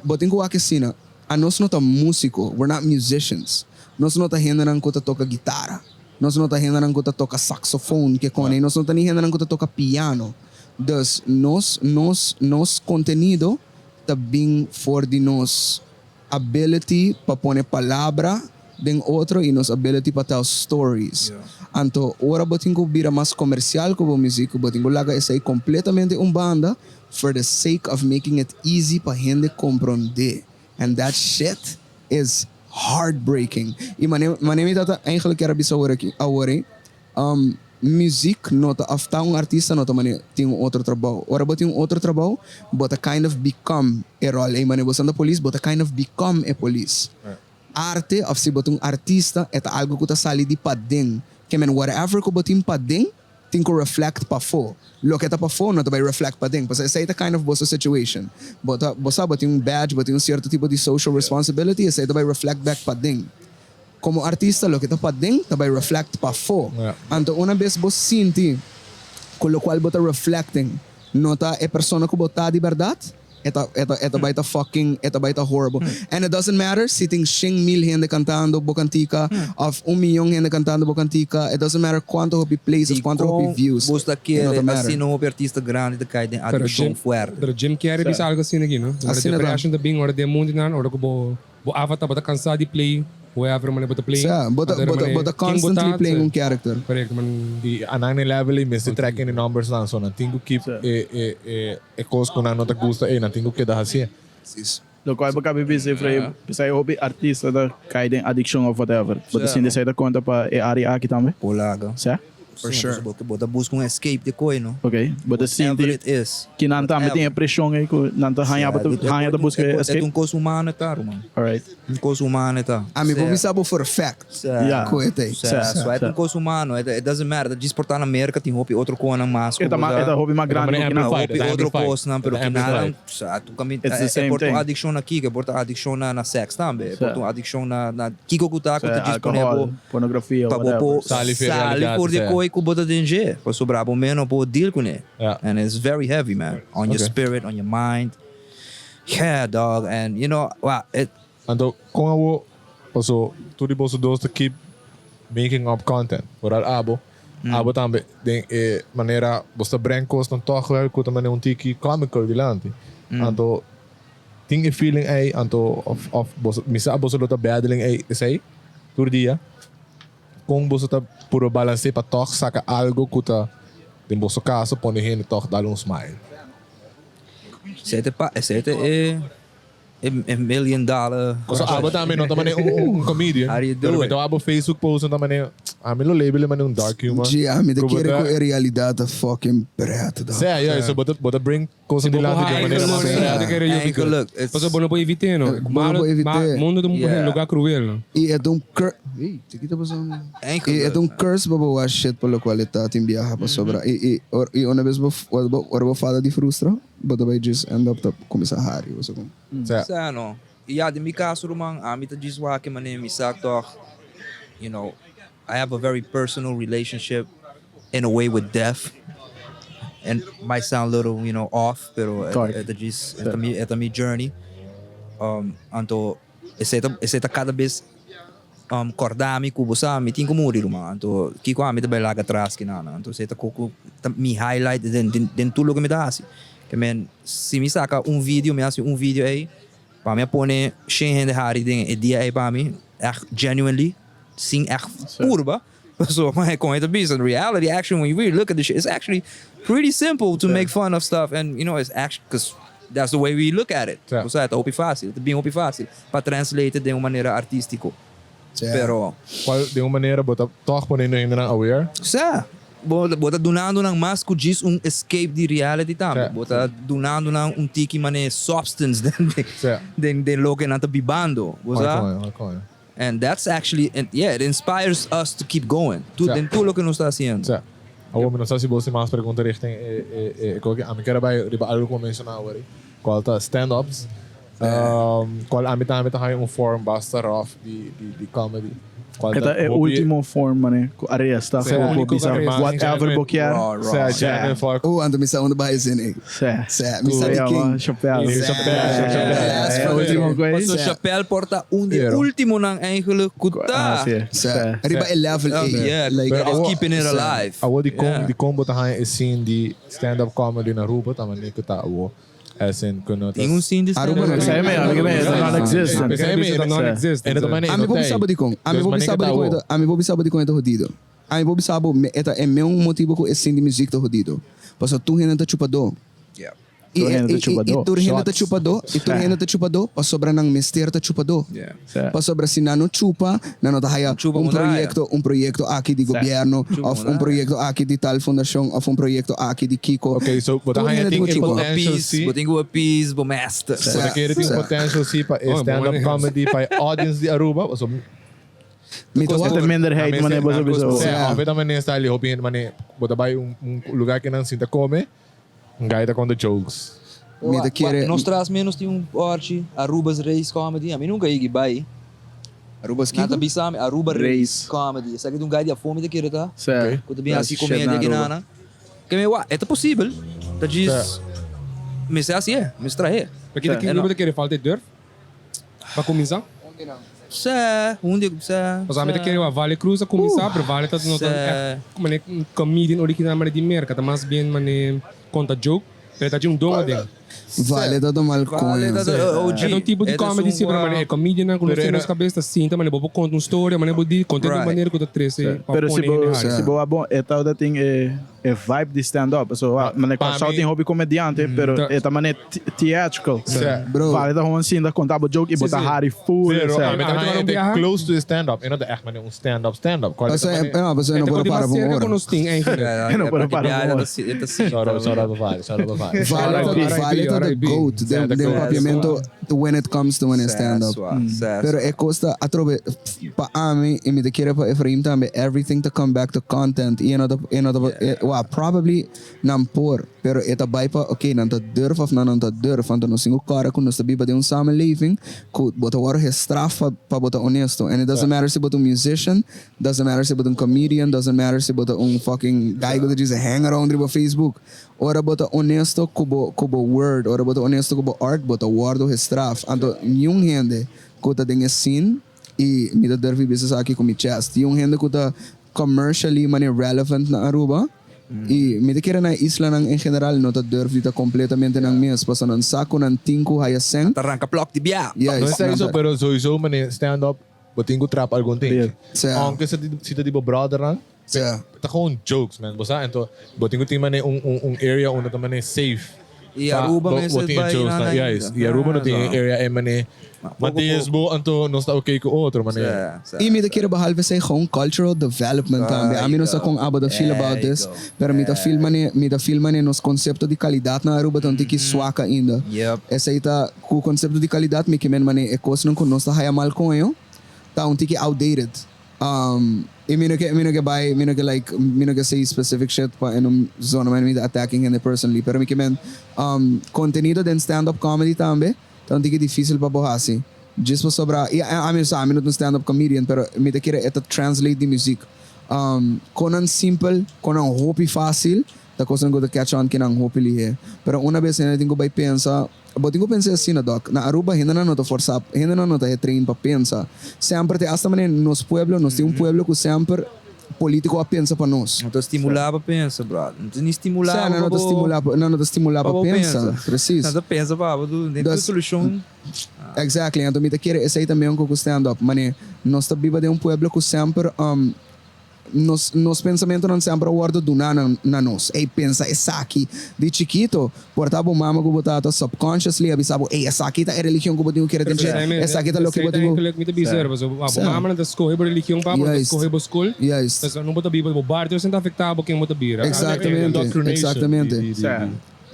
Botem com a que sina. A nós não tá músico. We're not musicians. Nós não tá gente que toca guitarra. Nós não tá gente que toca saxofone, que cone. Nós não tá nem gente que toca piano. Dus nos contenido tá bem for de nos ability para pôr palavra den outro e nos ability para tell stories. Então, ora botin ko bira mais comercial ko música, botin ko laga essa aí completamente banda for the sake of making it easy para gente compreender. And that shit is heartbreaking. E manemi tata eigenlijk era bisa awore muziek nota afta artista nota mane tem outro trabalho. Ora botin outro trabalho, but a kind of become a role. E mane bosanda police, but a kind of become a police. Arte of si botung artista eta algo que tá sali di padeng. Que men whatever ko botin padeng, tem que reflect pa fo. Lo que tá pa fo não vai reflect padeng. Porque essa é a kind of bossa situation. Bossa botin badge, botin certo tipo de social responsibility, essa vai reflect back padeng. Como artista, lo que está para dentro, vai reflect para fora. Então, uma vez você sente, com o qual você reflecting, nota a pessoa que você de verdade, vai estar fucking, vai estar horrible. And it doesn't matter se tem 100,000 gente cantando bocantica, of 1 milhão gente cantando bocantica. It doesn't matter quanto houve plays, quanto houve views. Você quer, assim, não houve artista grande que cai dentro de adicção forte. Pero Jim Carrey diz algo assim aqui, não? Assim, a depressão da bem, hora de mundo, não? Hora que o avatar está cansado de play. Whoever man bota play. Yeah, but constantly playing un character. Correct man. Die aan een level is mensen trekken in de numbers dan zo. Dan tingo keep cos con een nota gusta dan tingo que dar assim. Lo qual baka bibis Ephrayim, bisa hobby artista da kaiden addiction of whatever. But assim dessa da conta para área aqui também. Polaga. Certo? For sure. Bota busca escape de coisa, não? Ok. But assim it is. Que não tá tem pressão aí, não tá hanya da busca escape. É coisa humana tá, mano. Alright. Coisa humana tá. A mim vou saber for fact. Yeah. Coetei. Só é coisa humana. It doesn't matter. Disportar na América tem hobby outro coisa mais. É hobby mais grande que não. Hobby outro coisa não, pero que nada. Tu caminho. É por addiction aqui, que por addiction na sex também. Por addiction na kiko kutaku te disponível. Pornografia. Sali por de coisa que bota dentro. Para sobrar bom menos para deal com ele. And it's very heavy, man. On your spirit, on your mind. Yeah, dog. And you know, Então, com a tudo bolso dos to keep making up content. Vooral abo também tem maneira você brancos não toca com também tiki comical vilante. Então, tem feeling aí, então of misa você lota battling aí, sei, todo dia. Com você tá puro balance para tocar saca algo que tá em vosso caso põe gente tocar dar smile. Esse é $1 million. Kasi abo também não também comedian. How do you do it? Então abo Facebook post também lo label man dark humor. Gia, me de querer com a realidade fucking preto. Yeah, so bota bring coisa de lado de maneira mais look. Você não pode evitar, não? Mundo do lugar cruel. E é curse para shit pelo qual está tem viaja para sobrar. E uma vez vou falar de frustra, but vai just end up começar a hari, você como. Ano. Yeah, de mi caso rumang amita jiswa ke mané mi sakto. You know, I have a very personal relationship in a way with death. And might sound a little, you know, off, pero esta mi journey. Anto essa cada vez cordami kubusami tin ko muri rumang. Anto kiko amita bay laga atrás kinana. Anto essa ko mi highlight den tulo que me dá assim. Que men se me saca vídeo, me hace vídeo aí, para me pôr cheio de hari ding e dia aí para mim, genuinely, sim, purba. So my com it is in reality, actually, when you really look at this shit, it's actually pretty simple to make fun of stuff, and you know, it's actually because that's the way we look at it. So é hopi fácil, bem hopi fácil, para translate de uma maneira artística. Pero de uma maneira, bota toch pôr ainda não aware. Bota donando ng mas ko Djis escape di reality também. Bota donando ng tiki mané substance den loke nanta bibando. And that's actually, it inspires us to keep going. Den tulo que nos está haciendo. Agora, não sei se você mais pergunta richting, a minha cara vai riba algo como mencionar agora, qual tá stand-ups, qual a mitad hay um form basta rough de comedy. Esta é o último forma, né? Aresta, whatever boquear. Ando missa onde vai ser, né? Missa de quem? Chapéu. É a última coisa. Mas o chapéu porta de último nang eigenlijk kuta. Riba é level A. Yeah, like it's keeping it alive. Agora de combo tá hay scene de stand-up comedy na Aruba, também nem que tá agora. Assim, quando Tem scene de Aruba não existe. Ainda também a mi bobi sabo di kong. A mi bobi sabo di kong ito hodido. A mi bobi sabo ito é meu motivo ko scene de music to hodido. Paso tu hina ta chupador. Yeah. E tu hina ta chupador, pa sobra ng mister ta chupador. Yeah. Pa sobra si nano chupa, nano ta haya um proyecto aqui de governo, of um proyecto aqui de tal fundação, of um proyecto aqui de Kiko. Okay, so but I think potential see. Botingo a piece, bo master. So the kid tem potential see pa stand-up comedy pa audience de Aruba, so Esta minderheid, mané, bozo bizo. Of it também está ali, hoping mané, bota vai lugar que não sinta come. Gaita com the jokes. Nós traz menos de orte Aruba's Race Comedy. A mim nunca ia vai. Aruba's Nata Kiko? bisame Aruba Race Comedy. Sabe que um guy de fome de querer tá? Certo. Quando bem assim comédia que nana. Que me é possível. Da Djis. Me se assim é, me extrair. Porque daqui não vai querer falta de dor. Para começar. Sé, onde sé. Mas a mim querer Vale Cruz a começar, para Vale tá não tá. Como é comedian original mas de merda, tá mais bem mané conta joke, pero tá de dom dele. Vale todo mal conho. É um tipo de comedy sim, mas é comedian na quando nos cabeça sim, mas vou contar uma história, mas vou de contar de maneira que eu trece. Pero se boa bom, é tal da tem é vibe de stand-up, so mas quando só tem hobby comediante, pero é também theatrical. Bro. Vale da gewoon zien dat contábil joke e botar Harry full. Close to stand-up. En dat echt maar een stand-up. Mas eu não vou parar por hora. Não pode parar. Vale todo the GOAT, de papiamento when it comes to when stand-up. Pero é costa atrobe pa ami e me de querer pa Ephrayim também everything to come back to content. E probably nam por, pero eta bai pa okay, nan ta durf of nan ta durf, want no singo cara kun nos biba de samenleving, ku bota war gestrafa pa bota honesto. And it doesn't matter se bota musician, doesn't matter se bota comedian, doesn't matter se bota fucking guy go diz hang around riba Facebook. Ora bota honesto kubo word, ora bota honesto kubo art, bota wardo gestraf. Anto yung hende kuta dinge scene e me da durf business aqui com mi chest. Yung hende kuta commercially money relevant na Aruba. E me querer na isla nang em geral não tá durf dita completamente nang mes, passa nang saco nang tinko haya sen. Arranca block de bia. Não é isso, pero sowieso mané stand up, botingo trap algum tempo. Aunque se tá tipo brother lang, tá gewoon jokes man, bosa então botingo tem mané area onde tá mané safe. E Aruba mesmo vai na. E Aruba não tem area é mané. Matias bo anto não está okay com outro mané. E me querer bahal vai ser com cultural development também. A mim não sei com aba da feel about this, pero me da feel mané nos conceito de qualidade na Aruba tanto que suaca ainda. Essa aí tá com o conceito de qualidade me que mané é coisa não conosco tá mal com eu. Tá um tique outdated. E me não que say specific shit pa em zona man me attacking him personally, pero me que contenido de stand-up comedy também, então é difícil para borrar assim. Djis pa sobra, a mim não stand-up comedian, pero me te querer translate de music. Conan simple, conan hopi fácil, da coisa não go catch on que não hopi li. Pero uma vez eu tenho que pensar. Botingo pensei assim, doc. Na Aruba, ainda não tá forçar, ainda não tá trein para pensar. Sempre tem hasta maneira nos pueblos, nós tem pueblo que sempre político a pensa para nós. Não tá estimular para pensar, brother. Não tem estimular. Não tá estimular para pensar. Preciso. Não tá pensa para dentro da solução. Exactly. Então me tá querer esse aí também um pouco stand up, mané. Nós tá viva de pueblo que sempre nos pensamentos não sempre guardo do na nós. Ei, pensa, essa aqui, de chiquito, portava o mama que botava subconsciously, avisava, ei, essa aqui tá a religião que eu tenho que ter, essa aqui tá o que eu tenho que ter. A mama não tá escolhendo a religião, para não escolher a escola. Não bota bíblia, o bar, você não tá afetado quem bota bíblia. Exatamente.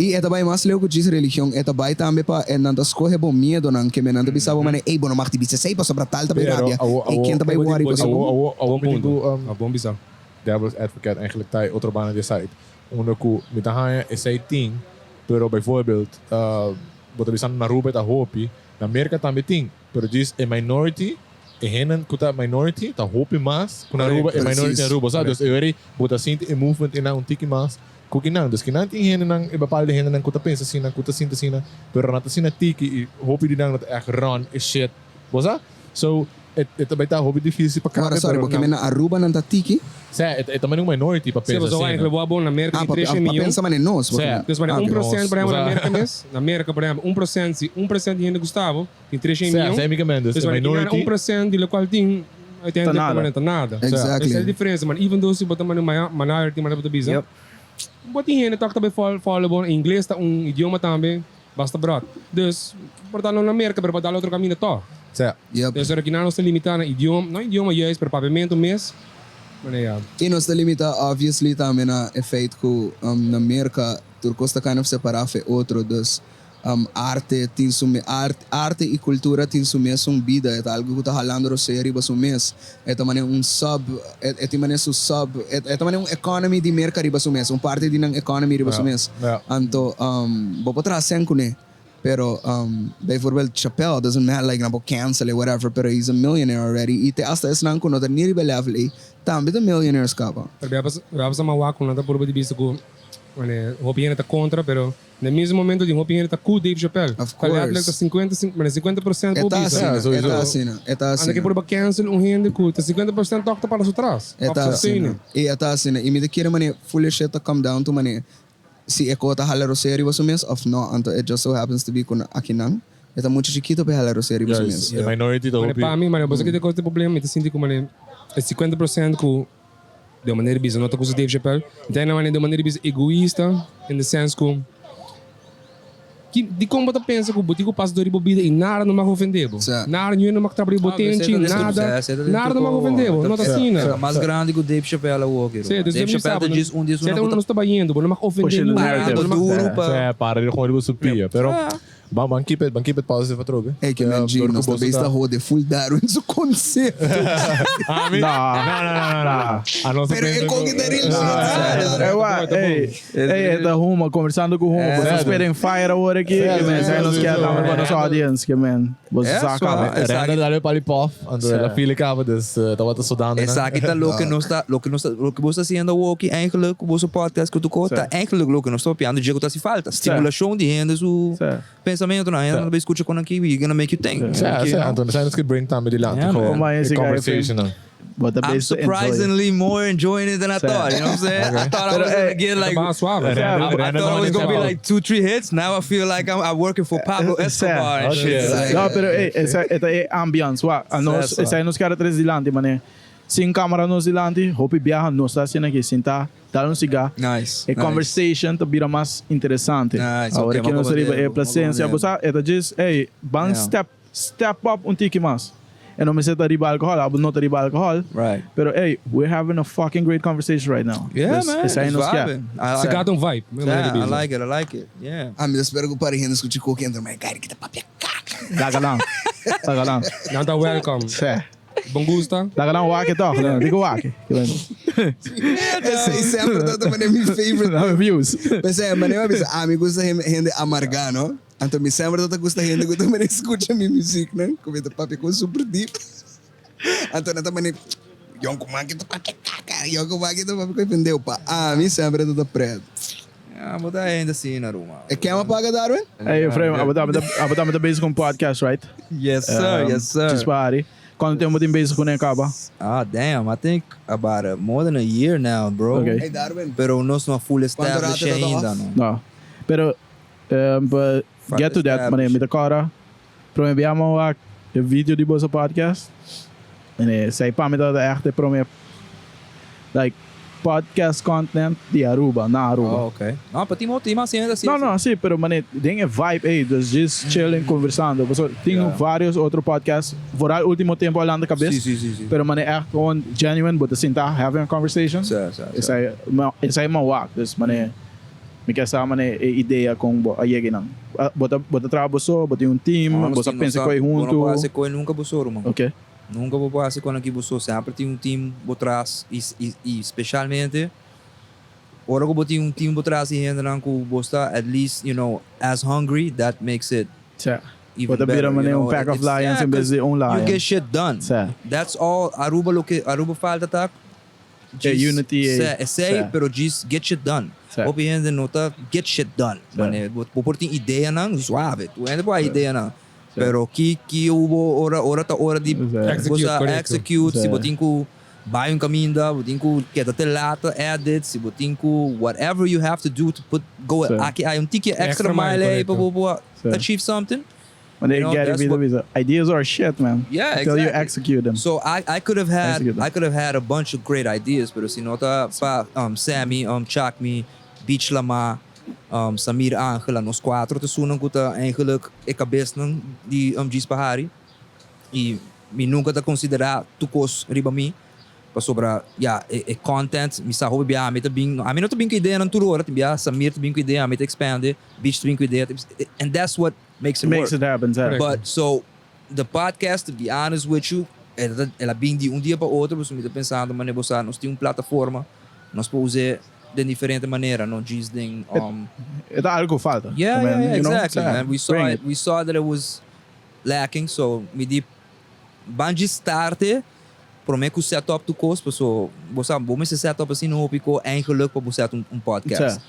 E é também mais legal que diz religião, é também também para não escolher bom medo não que me não pensava mané, ei, bom não marque bice sei para sobre tal também rabia. E quem também worry para a bom bizarro. devil's advocate eigenlijk tayo otro bana de side. Uno ku mitahaya isay ting, pero bijvoorbeeld bota bisan na Aruba ta hopi, na Amerika também ting, pero Djis é minority, e henen kuta minority, ta hopi mas, kuna Aruba é minority na Aruba, sabe? Dus eu bota sinti e movement ina un tiki mas, kukinang, dus kinang ting henen nang ibapalde henen nang kuta pensa sina, kuta sinta sina, pero nata sina tiki, e hopi di nang nata echt run e shit, bosa? So, ito ba ita hobi difícil para Agora, sorry, porque na Aruba não tá tiki. Ito man yung minority pa Sim, pensa mas o sina. que levou na América de 3 milhões. Pensa man nós. Dus maar 1% por exemplo na América mesmo. Na América, por exemplo, 1%, se 1% de gente Gustavo, tem 3 milhões. Sim, amigamente, Dus maar minority. 1% de qual tem uiteindelijk nada. Exactly. Essa é a diferença, man. Even though se botar uma minority, man, botar bisa. Botar gente toca também fala bom inglês, tá idioma também, basta brot. Dus, portanto na América, para dar outro caminho to. Yep. Dus er não se limitar na idioma, não idioma juist, para pavimento mesmo. E nós te limita, obviously, também na efeito que na América, tu costa kind of separar fe outro, dus arte e cultura tem sumir sua vida, é algo que está falando você riba sumes, é também também um economy de mercado riba sumes, parte de não economy riba sumes. Então, vou para trás sem né. Pero, bijvoorbeeld Chappelle, doesn't matter, like, na cancel or whatever, pero he's a millionaire already. E te hasta es nanko no, niri ba level eh, tambi the millionaires kapa. Pero vamos a mawak kung nata puro ba di bisa ko, hopi yan ta contra, pero no mesmo momento de hopi yan ta ku Dave Chappelle. Of course. Kaya ta 50% po bisa. Eta Anda que puro ba cancel hindi ku, ta 50% tokta para sa trás. Eta asina. E me de kira mani, fully shit to come down to mani, si eko ta halero seri was mes of no, anto it just so happens to be kun akinang. Eta muito chiquito pe halero seri was mes. The minority to Mas para mim, mano, você que tem coisa problema, me sinto como é 50% ku de maneira bisa, não tá com o Dave Chappelle. Então na maneira de maneira bisa egoísta, in the sense que de como você pensa que o botico passa do ribo vida e nada não me ofender, nada nenhum não me trabalha botente, nada não me ofender, não tá assim, né? Mais grande que o Dave Chappelle o Walker. Dave Chappelle diz você não está indo, não me ofender nada, para ele gewoon supria, pero bang keep it positive troga. É que men G, nós também está rode full Darwin su conceito. Não. Pero é como que daria Ei, da Huma, conversando com o Huma, vocês pedem fire agora aqui, que men, sai nos quer dar para nossa audience, que men, você saca. Randall dali para lipof, ando ela fila cava dus tava te sudando. Exacto, está lo que você está haciendo aqui, eigenlijk, o vosso podcast que tu conta, eigenlijk lo que nós estamos piando, digo tá se falta, estimulação de renda, o pensamento na renda, não escuta quando aqui, we gonna make you think. Então, sai nos que bring time de lá, conversation. But the I'm surprisingly more enjoying it than I thought. You know what I'm saying? I thought I was gonna get like, I thought I was gonna be like 2-3 hits. Now I feel like I'm working for Pablo Escobar and shit. No, pero essa é ambiance. Nós, essa é nos cara três dilante, mané. Sem câmera nos dilante, hope viaja, nós está sendo aqui, sentar, dar um cigarro. Nice. A conversation tá vira mais interessante. Nice. Agora que nós arriba é presença, você é diz, hey, bang step up um tique mais. Eu não me sei riba alcohol, eu não riba alcohol. Right. Pero hey, we're having a fucking great conversation right now. Yeah, man. Essa aí nos quer. Você gata vibe. Yeah, I like it. Yeah. Ah, me espero que pare gente escute coque entre my guy que tá papia caca. Daga lang. Não tá welcome. Bom gosto. Daga lang wake toch, digo wake. Esse é my favorite Views. Mas é, mas eu me gusta gente amargar, não? Então me sempre gusta gente que também escuta minha música, né? Como tá papi com super deep. Então também eu como aqui tô papi caca, eu como aqui tô papi com entendeu pa. Me sempre tá preto. Mas tá ainda assim na Roma. É quem paga Darwin? Hey, Ephrayim, abotamos da base com podcast, right? Yes, sir. Just party. Quanto tempo tem base com ele acaba? Damn, I think about more than a year now, bro. Okay. Hey Darwin. Pero nós não full established ainda, não. No. Pero but get to that, mané, me cara. Promebiamo o vídeo de boa podcast. E sei para me dar echt prome like podcast content de Aruba, na Aruba. Oh, okay. Não, para ti mas ainda assim. Não, sim, pero mané, tem vibe aí, dos just chilling, conversando. Tenho vários outros podcasts, por o último tempo olhando a cabeça. Sim. Pero mané, echt gewoon genuine, but assim tá having a conversation. Isso aí uma walk, dus mané, me quer saber mané ideia com a yegue não. Bota trabalho só, bota team, bota pensa coi junto. Não pode ser coi nunca busoro, mano. Okay. Nunca vou passar quando aqui você sempre tem time por trás e especialmente ora que tem time por trás e ainda não que você at least as hungry that makes it even better. Pack of lions in vez de lion. You get shit done. That's all. Aruba falta tá. Unity pero Djis get shit done. Op je ainda nota get shit done. Mane, por ter ideia não suave. Tu ainda boa ideia não. Pero que hubo hora de execute se botin ku buy caminho botin ku queda telata edit se botin ku whatever you have to do to go aqui aí ticket extra mile aí para achieve something. When they get it, ideas are shit, man. Yeah, until exactly. you execute them. So I could have had a bunch of great ideas, pero si nota pa Sammy, Chakmi, Beach Lama, Samir Angela, nos quatro, dus sunang kuta eigenlijk ikabes ng di Djis Pahari. E mi nunca ta considerar tukos riba mi. Pa sobra content, mi sa hobi biya ami no ta bing ko ideia ng turora, biya Samir ta bing ko ideia, ami ta expande, Beach ta bing ko ideia, and that's what makes it work. It happen, But so the podcast, to be honest with you, ela bem de dia para outro, você me está pensando, mas nós temos plataforma, nós podemos usar de diferente maneira, não Djis tem é algo falta. Yeah, exactly. And we saw that it was lacking, so me di banji starte para mim que o setup do custo, so você vamos se setup assim no pico eigenlijk para você podcast.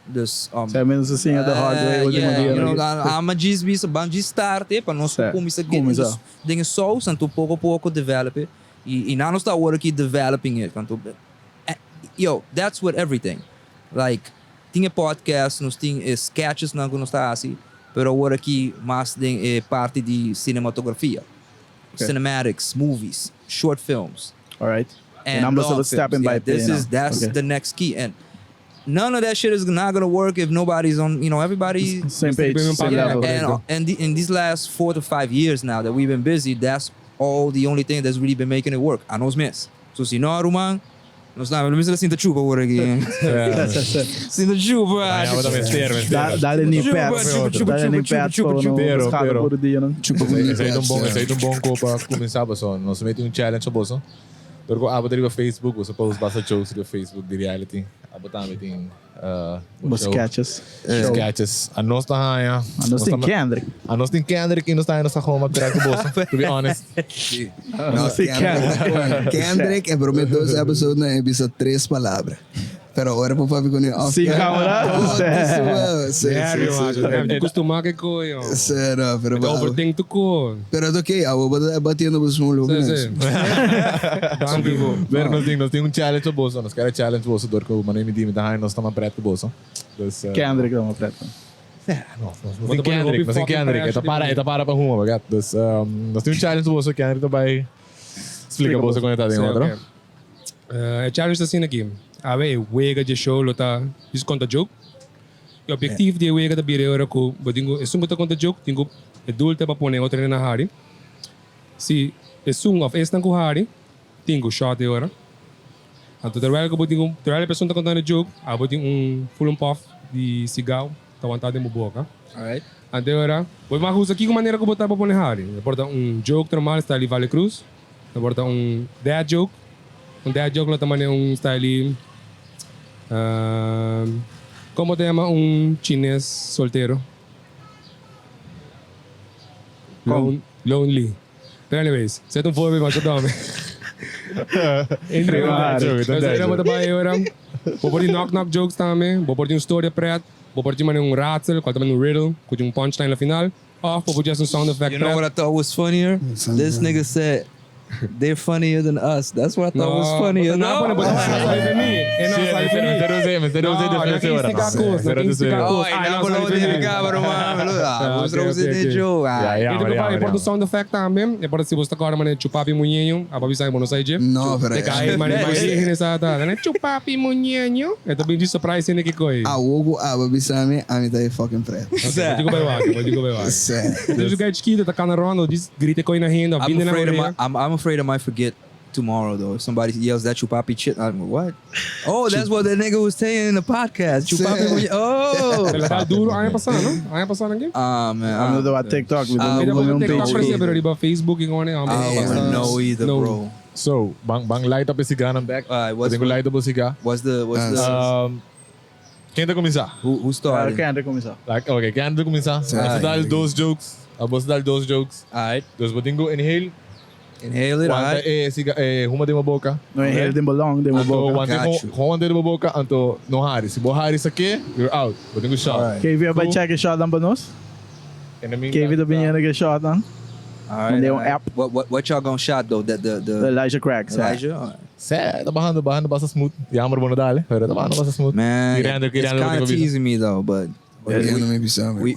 Dus menos assim the hard way ama Djis bisa banji starte para nós começar a dingen so santo pouco develop e não está agora aqui developing it canto that's what everything like tinha podcast nós tinha sketches não nós está assim pero agora aqui mais tem parte de cinematografia. Cinematics, movies, short films. All right. And I'm also stepping by that's the next key. And none of that shit is not gonna work if nobody's on. Everybody's same page, same level. And in these last 4 to 5 years now that we've been busy, that's the only thing that's really been making it work. I know it's miss. So si no Rumang, nós estamos a sinta chuva agora aqui. Sinta chuva. Dá-lhe nem perto. Dá-lhe nem perto. Esse aí é um bom copo para começar, pessoal. Nós metemos challenge, bolso. Porque a bateria do Facebook, você pode usar shows do Facebook de reality. A bateria tem sketches. A nós tá aí. A nós tem Kendrick. A nós tem Kendrick e nós tá aí nessa Huma direto do bolso. To be honest. Nós tem Kendrick é por 2 episódios na episódio 3 palavras. Pero ahora por favor con el sí, camarada. Sério, costumar que coisa. Sério, pero overthink tu co. Pero ok, eu vou batendo por um lugar. Pero nós tem challenge do bolso, nós queremos challenge do bolso dor que o mano me dime da nós estamos preto do bolso. Kendrick não preto. Nós tem Kendrick, eta para Huma, bagat. Nós tem challenge do bolso Kendrick também. Explica bolso como tá dentro, né? Challenge assim aqui. A ver, wega de show lota is conta joke. O objetivo de wega da bire ora ko, bodingo é sungo ta conta joke, tingo adulta para pôr outra na hari. Se é sungo of esta com hari, tingo shot de ora. Anto trabalho ko bodingo, trabalho pessoa ta contando joke, a bodingo full puff de cigarro, ta vontade de boca. Alright. Ante ora, vou mais usar aqui com maneira que botar para pôr hari. Porta joke normal está ali Vale Cruz. Porta dad joke. Dad joke lá também é style como te chama chinês solteiro? Lonely. But anyways, você não foi mais que dorme. Nós vamos trabalhar agora. Vou pôr knock jokes também. Vou pôr história preta. Vou pôr raadsel, qual também riddle, com punchline na final. Vou pôr sound effect. You know what I thought was funnier? This nigga said they're funnier than us. That's what I thought was funnier. No, but por sound effect também. É por se você agora mano chupapi munhenho, a babi sai bono sai je. No, pero cai mano mais nessa tá, né? Chupapi munhenho. É também de surprise né que coi. A Hugo a babi sai a mim tá fucking preto. Digo vai lá. Deixa o gajo que tá canarando, diz grita coi na renda, vindo na I'm afraid I might forget tomorrow though. If somebody yells that chupapi shit, I'm what? Oh, that's what that nigga was saying in the podcast. Chupapi. Oh. Ela tá duro, aí passando, não? Aí passando aqui. Ah, man. I'm not about TikTok. We Ele don't vai know TikTok page. para ser pero ba Facebook igual né? I don't know either, No. bro. So, bang light up esse gana back. Alright, Eu tenho light up esse gana. What's the Quem tá começar? who started? Quem anda começar? Like, okay, quem tá começar? Eu dar dois jokes. Eu vou dar dois jokes. Alright. Dus we dingo inhale. Inhale it. Alright. Huma de uma boca. Não é ele de balão, de uma boca. Gewoon de uma boca, anto no hari. Se bo hari sa aqui, you're out. We dingo shot. Quem viu vai check shot dan banos? Quem viu da vinha que shot dan? Alright. They on alright. app. What y'all gonna shot though? The Elijah Cracks. Elijah? Alright. Tá barrando basta smooth. Jammer bono dale. Pero tá barrando basta smooth. Man, Kirando, it's kind of teasing me though, but Não me bisa. we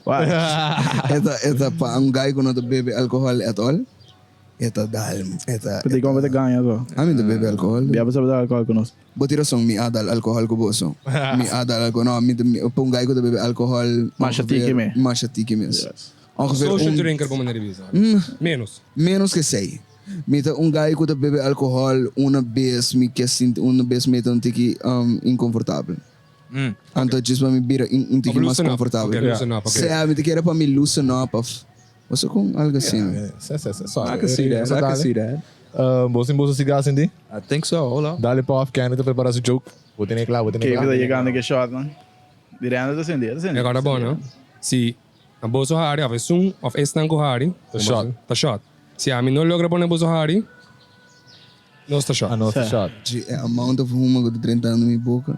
Esta pa ang guy ko na to bebe alcohol at all. Esta dahil. Pwede ko ba ganha to? Amin to bebe alcohol. Biya ba sa alcohol ko nos? Botira song mi adal alcohol ko boso. Mi adal alcohol. No, pong guy ko to bebe alcohol. Mashatiki me. Mashatiki me. Ongeveer Social drinker como na revista. Menos. menos que sei. Mita guy ko to bebe alcohol una vez me meta un tiki inconfortável. Anto Djis pa mi bira un tiki mais Loosen up. confortável. Okay, loosen up. Okay. Sei, me te quer pa mi loosen up of. Você com algo assim. I can see that. I can see that. Bolsa cigarro assim. I think so. Hold on. Dale pa off, quem tá preparar seu joke. Vou ter claro, vou ter Quem viu da claro. chegando que shot dan? Direndo da sende, da sende. Agora bom, não? Se a bolsa hari, a versão of estan ko hari, Tá shot. tá shot. Se a mim não logra poner bolsa hari, não está shot. Ah, não, tá shot. De amount of Huma que eu tô tentando na minha boca.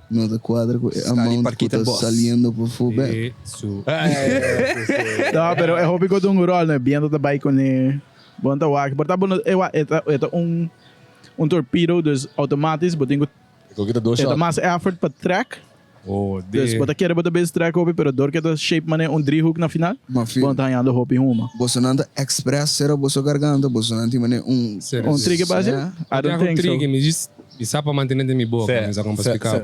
No da quadra, amount que eu tô saliendo por fullback. Isso. No, pero é hobby ko dong rol na biento da bike ko ni bonta wak. Porta bono eta torpedo dus automatisch, but tengo Eu quero dois eta shot. mais effort para track. Oh, Dus bota quer bota base track hobby, pero dor que ta shape mané driehoek na final. Mas filho, Bonta hanyando hobby Huma. Bolsonaro express será bolso garganta, Bolsonaro tem mané Sério. Trigger base? I don't think so. Me diz, me sabe para manter dentro da minha boca, mas é como para explicar.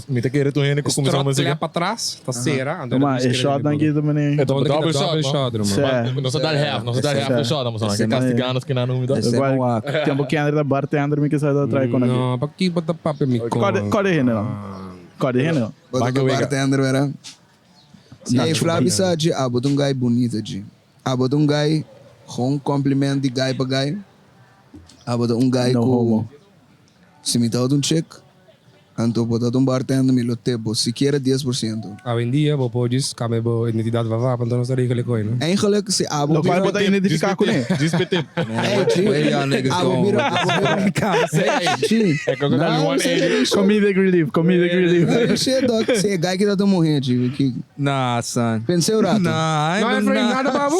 Me tá querendo tu que começou a música. Lá para trás, tá cera. Mas é shot dan que também. É double shot, shot, mano. mano. Não só dar half, não só dar half do shot, mas que castigando que não me dá. Igual tempo que anda da bartender me que sai da try com aqui. Não, para que bota papo me Kode henne não. Kode henne não. bota do bartender, era. E Flávio sabe, bota guy bonito, de. Bota guy, com complimento de guy para guy. Bota guy No com. homo. Se me dá check, então bota bartender, me lote, se quer 10%. A vendia, vou pôr disso, cabe boa identidade vai para então não seria aquele coisa, não? Eigenlijk, se Lo qual bota identificar com ele. Dispetip. Where y'all niggas going? É que eu quero one eighty. Comedic relief. Shit, dog. Se é guy que tá morrendo, de. Nah, son. Pensei o rato. Nah, I Não, ain't Efraim, doing nada, babu.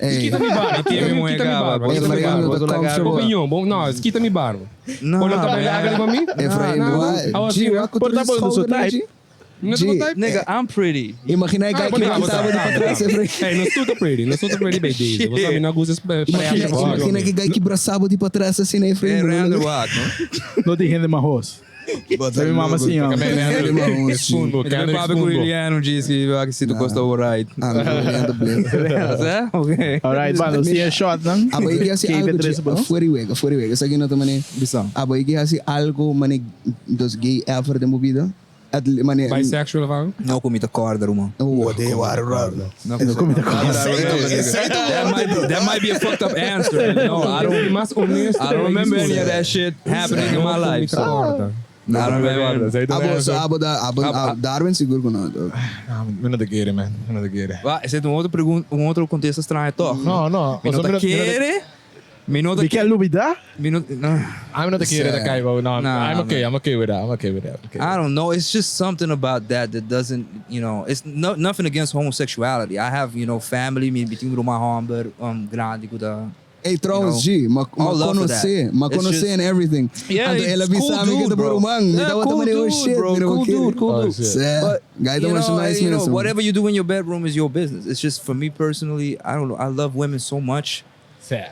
Esquita me barba. Aqui é mesmo, quita me barba. Quita me Efraim, barba. eu tô comfortable. Opinião, bom, não, esquita me barba. Nah, Olha, tá man. pegando para mim? Efraim, Portável do seu type. Não G. é Nigga, I'm pretty. Imagina aí, guy que Não, tava de pra trás, Efraim. Hey, não estou pretty, não estou pretty, baby. Você sabe, não gosta Imagina que guy que braçava de pra trás, assim, né, Efraim? Hey, Randall Rock, no? Não tem rende marros. Sabe mama assim, ó. Ele vai com o Iliano disse que se tu gostou, alright. Ok. Alright, mano, se é shot, não? Aba iki hasi algo de fuera wega. Sa gina to mane. Bisang. Aba iki hasi algo mane dos gay effort de movida. At mane. Bisexual, vai? Não comita corda, irmão. Oh, they were right. Não comita corda. That might be a fucked up answer. No, I don't remember any of that shit happening in my life. So. I don't remember. Abo Darwin seguro que não. Eu não te quero, man. Eu não te quero. Esse é um outro contexto estranho, toch? Não. Minuto quere? Minuto Wie quer lubida? Minuto. I'm not a kid that guy, bro. No, Nah, I'm okay. I'm okay with that. I'm okay with that. Okay. I don't know. It's just something about that doesn't, it's nothing against homosexuality. I have, family, me between my home, but grande kuda. Hey, trouwens, G, ma conhecer and everything. Yeah, Anto ela it's cool bisa mi dude, kita bro. burumang. Yeah, Kita cool wata mani oh dude, shit. bro. Cool dude. But, Guy don't want nice minutes. whatever you do in your bedroom is your business. It's just for me personally, I don't know. I love women so much.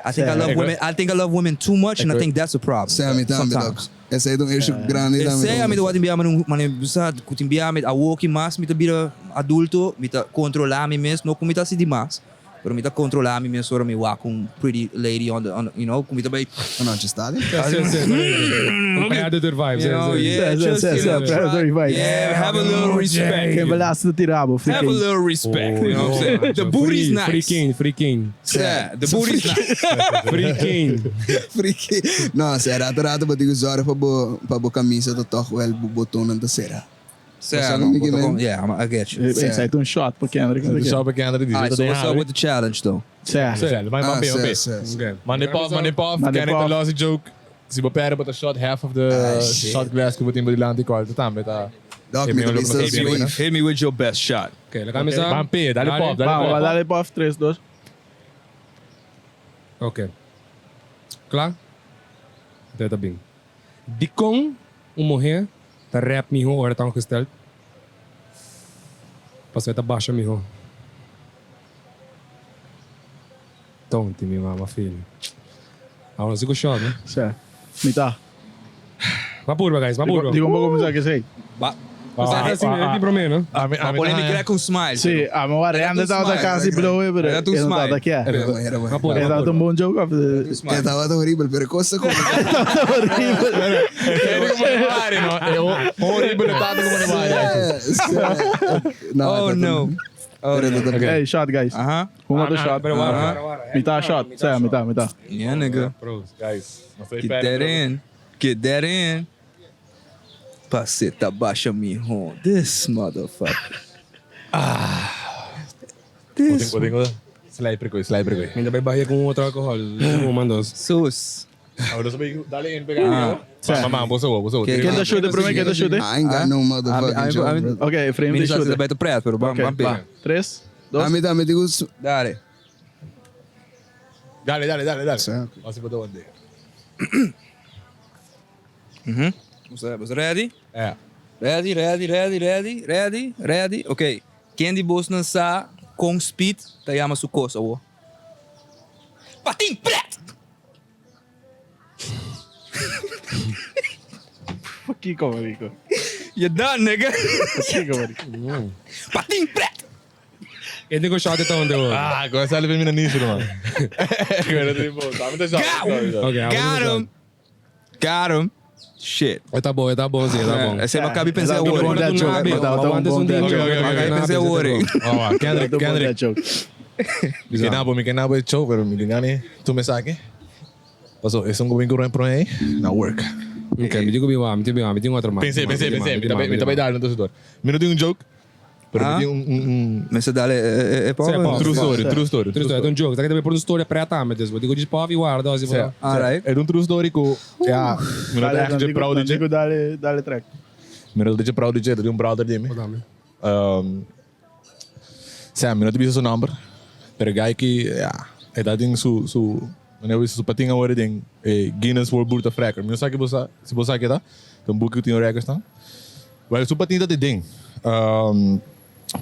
I think I love women. I think I love women too much, and I think that's a problem. Sam, Sometimes. Esse é um issue grande também. Sei, amigo, what imbiya man bisa kutimbiya mit a walkie mas mita bira adulto mita controlar mi mes no kumita si dimas. Pero me tá controlar me sora me walk com pretty lady on the you know, com me também. Não, te está ali? Um predator vibes. You know, yeah, just yeah, have a little respect. Geen belasting tirabo, Have a little respect. You know what I'm saying? The booty's nice. Free king. Yeah, the booty's nice. Free king. Freaky. Não, será rato para digo zora para bo camisa do toch wel botão na terceira. Yeah, I get you. Esse aí tem shot pra Kendrick. Shop pra Kendrick die Alright, so what's up with the challenge though? Certo, mas man Okay. Money pop, Kendrick the last joke. Se você perde a shot half of the shot glass que você tem lá de quarto também tá. Dog me the Hit me with your best shot. Okay, la camisa. Vampir, dale pop, Vamos, dale pop, 3, 2. Okay. Klaar? Dat bem. Die kon morrer, tá rap miho, ora tá gesteld. Passou tá baixa miho. Tonti mi mama filho. Agora sigo shot, né? Certo. Mita. Va pure, guys, va pure. Digo un poco más que sei. Você assim, é de promeno. A polêmica é com smile. Sì, ma guarda, stava da casa e blow over. Era tu smile. Da chi è? Va pure. È stato un buon gioco. Estava horrível, pero cosa como... Horrible tanto como Oh no. Okay, shot guys. Huma do shot. Mita shot. Sì, mita. Yeah, nigga. Pros, guys. Get that in. Paceta baixa mijo. This motherfucker. This. Podemos slide per coisa. Ainda vai barrer com outro álcool. Mandos. Sus. Agora só dale in pegar. Mamãe, você. Quem da shoot pra mim? Quem da shoot? I ain't got no motherfucking joke. Ok, Ephrayim de shoot. Ministra vai preto, pero vamos ver. 3, 2. Me digo... Dale. Dale. Certo. Assim botou onde? Was ready? É. Ready. Ok. Quem de Boston sa com speed, tá chama sua coisa, ó. Patim preto! Kiko, marico. You done, nigga. Kiko, marico. Patim preto! Ele tem shot então onde eu. Agora sai ele vem nisso, mano. Agora tem bom, tá muito Okay. Got him. Shit. Tá bom, sim, tá bom. Você vai acabar pensando Tá o bom, ouro. that joke. Kendrick. Me kenabo é show, pero me lingane, tu me saque. Passou, esse gobinho que eu aí, na work. Ok, me digo me digo outro mais. Pensei, me também dar no torcedor. Me não tem joke, pero me tem Mas você dá é true story. É um jogo, tá que também por storia preta, mas Deus, digo de pau e guarda, assim, Alright. É true story que me não deixa de proud de. Digo, dale track. Me não deixa proud de brother de mim. Sam, me não te seu number. Pero guy que é dado su eu isso patinha agora tem Guinness World Book of Records. Não sabe se você quer tá? Então book que tem o records tá. Well, su patinha de ding.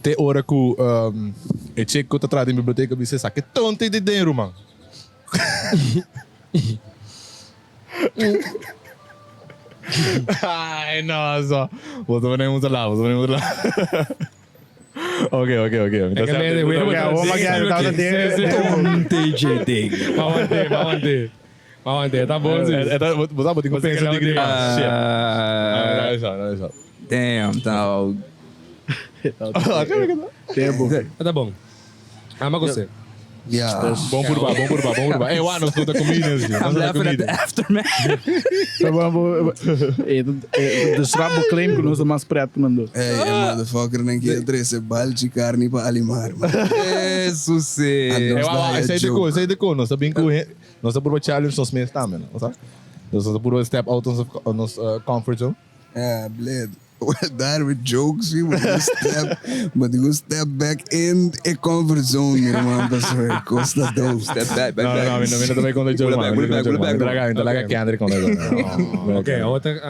Te hora que e check que tá atrás da biblioteca você sabe que tonto de dinheiro, man. Ai, nossa. Você vai nem lá. Ok. Vamos ganhar, tá dentro. TJ Ding. Mawante, tá bom, sim. Você pode pensar de não. Damn, dog. Tá bom. Mas você. Yeah. Bom por ba. Ei, não estou da comedians. I'm laughing at the aftermath. De strabo claim que nós mais preto mandou. Hey, motherfucker, nem que trece bal de carne para alimar. Jesus. Sei de co. Nós sabemos que nós estamos challenge nos meses também, não sabe? Nós estamos step out of nos comfort zone. Bled. Daar with jokes, but you step back in a comfort zone, irmão. Costa dope. Step back. Não, me também quando eu jogo. Dalaga Kendrick quando eu. Ok, outra.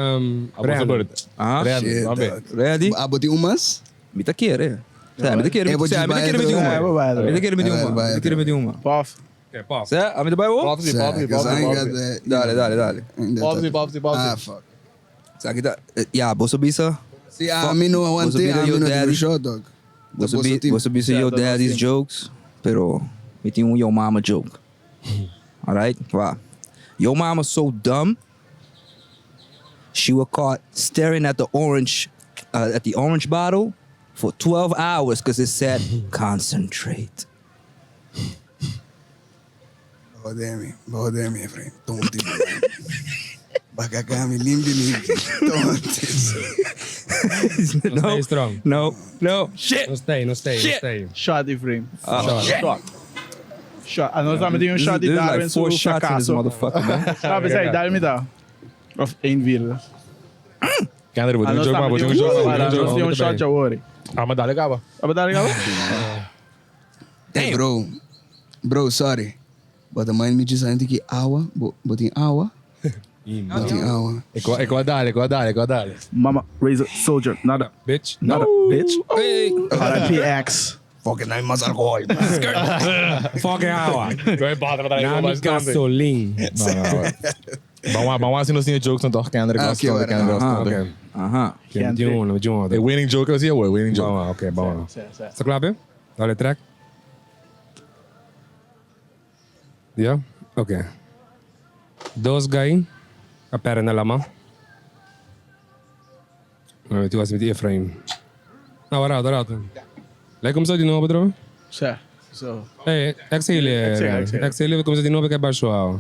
Ready? Aboti umas? Me tá querendo. Me tá querendo medir uma. Puff. Ok, pause. Certo? Me dá bem o? Dale. Pause. Fuck. Sabe que tá? Yeah, você bisa. See, I mean, no one thing, I'm not shot, dog. Você bisa your daddy's jokes, pero Weet je, your mama joke. Alright? Wow. Your mama's so dumb. She was caught staring at the orange bottle for 12 hours because it said concentrate. Bahodemi, Ephrayim. Tonti. Baka kami limbi. Tonti. No stay strong. No. Shit. No stay. Shot Ephrayim. Shot. Shot. Ano sabi din yung shot There's Darwin like 4 shots in this motherfucker, man. Sabi sa'yo, Darwin ito. Of 1-4. Kendrick, Ano sabi din yung shot siya, worry. Madali ka ba? Abadali ka ba? Hey, bro, sorry. But the mind me just ain't que awa, botin awa. Botin awa. Ikaw dali. Mama, raise a soldier, not a Bitch. bitch. Hey. RIPX. Fucking name mas alcohol. Fucking hour. Não Nami gasoline. Vamos assim nos jokes toch? Kendrick was toch? Okay. De um. A winning joke was hier hoor, winning joke. Oké, bom. Está klaar, hè? Dale track. Ja? Oké. Dos guy. A pera na lama. Tu was met Ephrayim. Nou, waaruit? Lijkt hem zo die nobe droom? Siya. So, Hey, exhale, como se de novo que é baixo.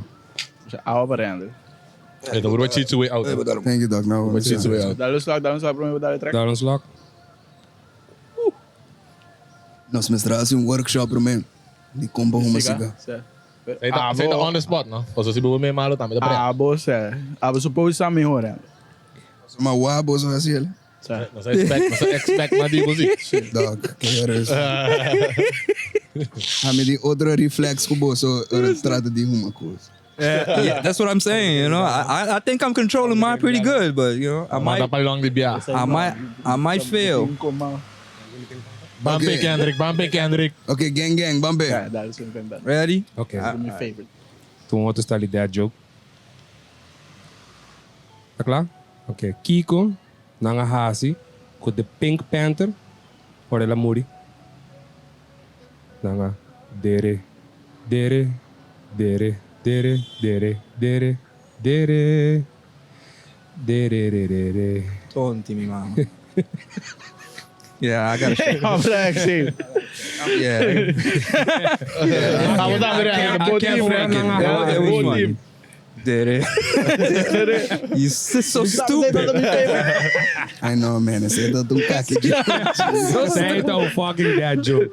siya awa pa rin. Dan wordt wat way out. Thank you, Doc. No, Wat shit way out. Dalo slag, bro, may dali track. Daar ons lock. nós mestramos um workshop para mim. De combo Huma siga. Siya. Zit on the spot, no? Of ze doen mee malo também. Abo, siya. Abo, suppose sa mi hora. Mas o abo só assim. Siya. Nós expect maar die muziek. Doc, que era isso? A mim de outro reflexo que você trata de uma coisa. Yeah, that's what I'm saying. You know, I think I'm controlling mine pretty good, but you know, I might fail. Bampe Kendrick. Okay, gang, Bambe. Yeah, dali sa mi Ready? Okay. my favorite. Toen we te stellen dat joke. Tá klaar? Oké. Kiko, nanga hasi, com de Pink Panther, por ela muri. Nanga dere. Tonti, mi mama. Yeah, I gotta shake. I'm flexing. Yeah. Vamos dar I can't team. Did it? You so stupid. I know, man. Esse é do package. Say the fucking dad joke.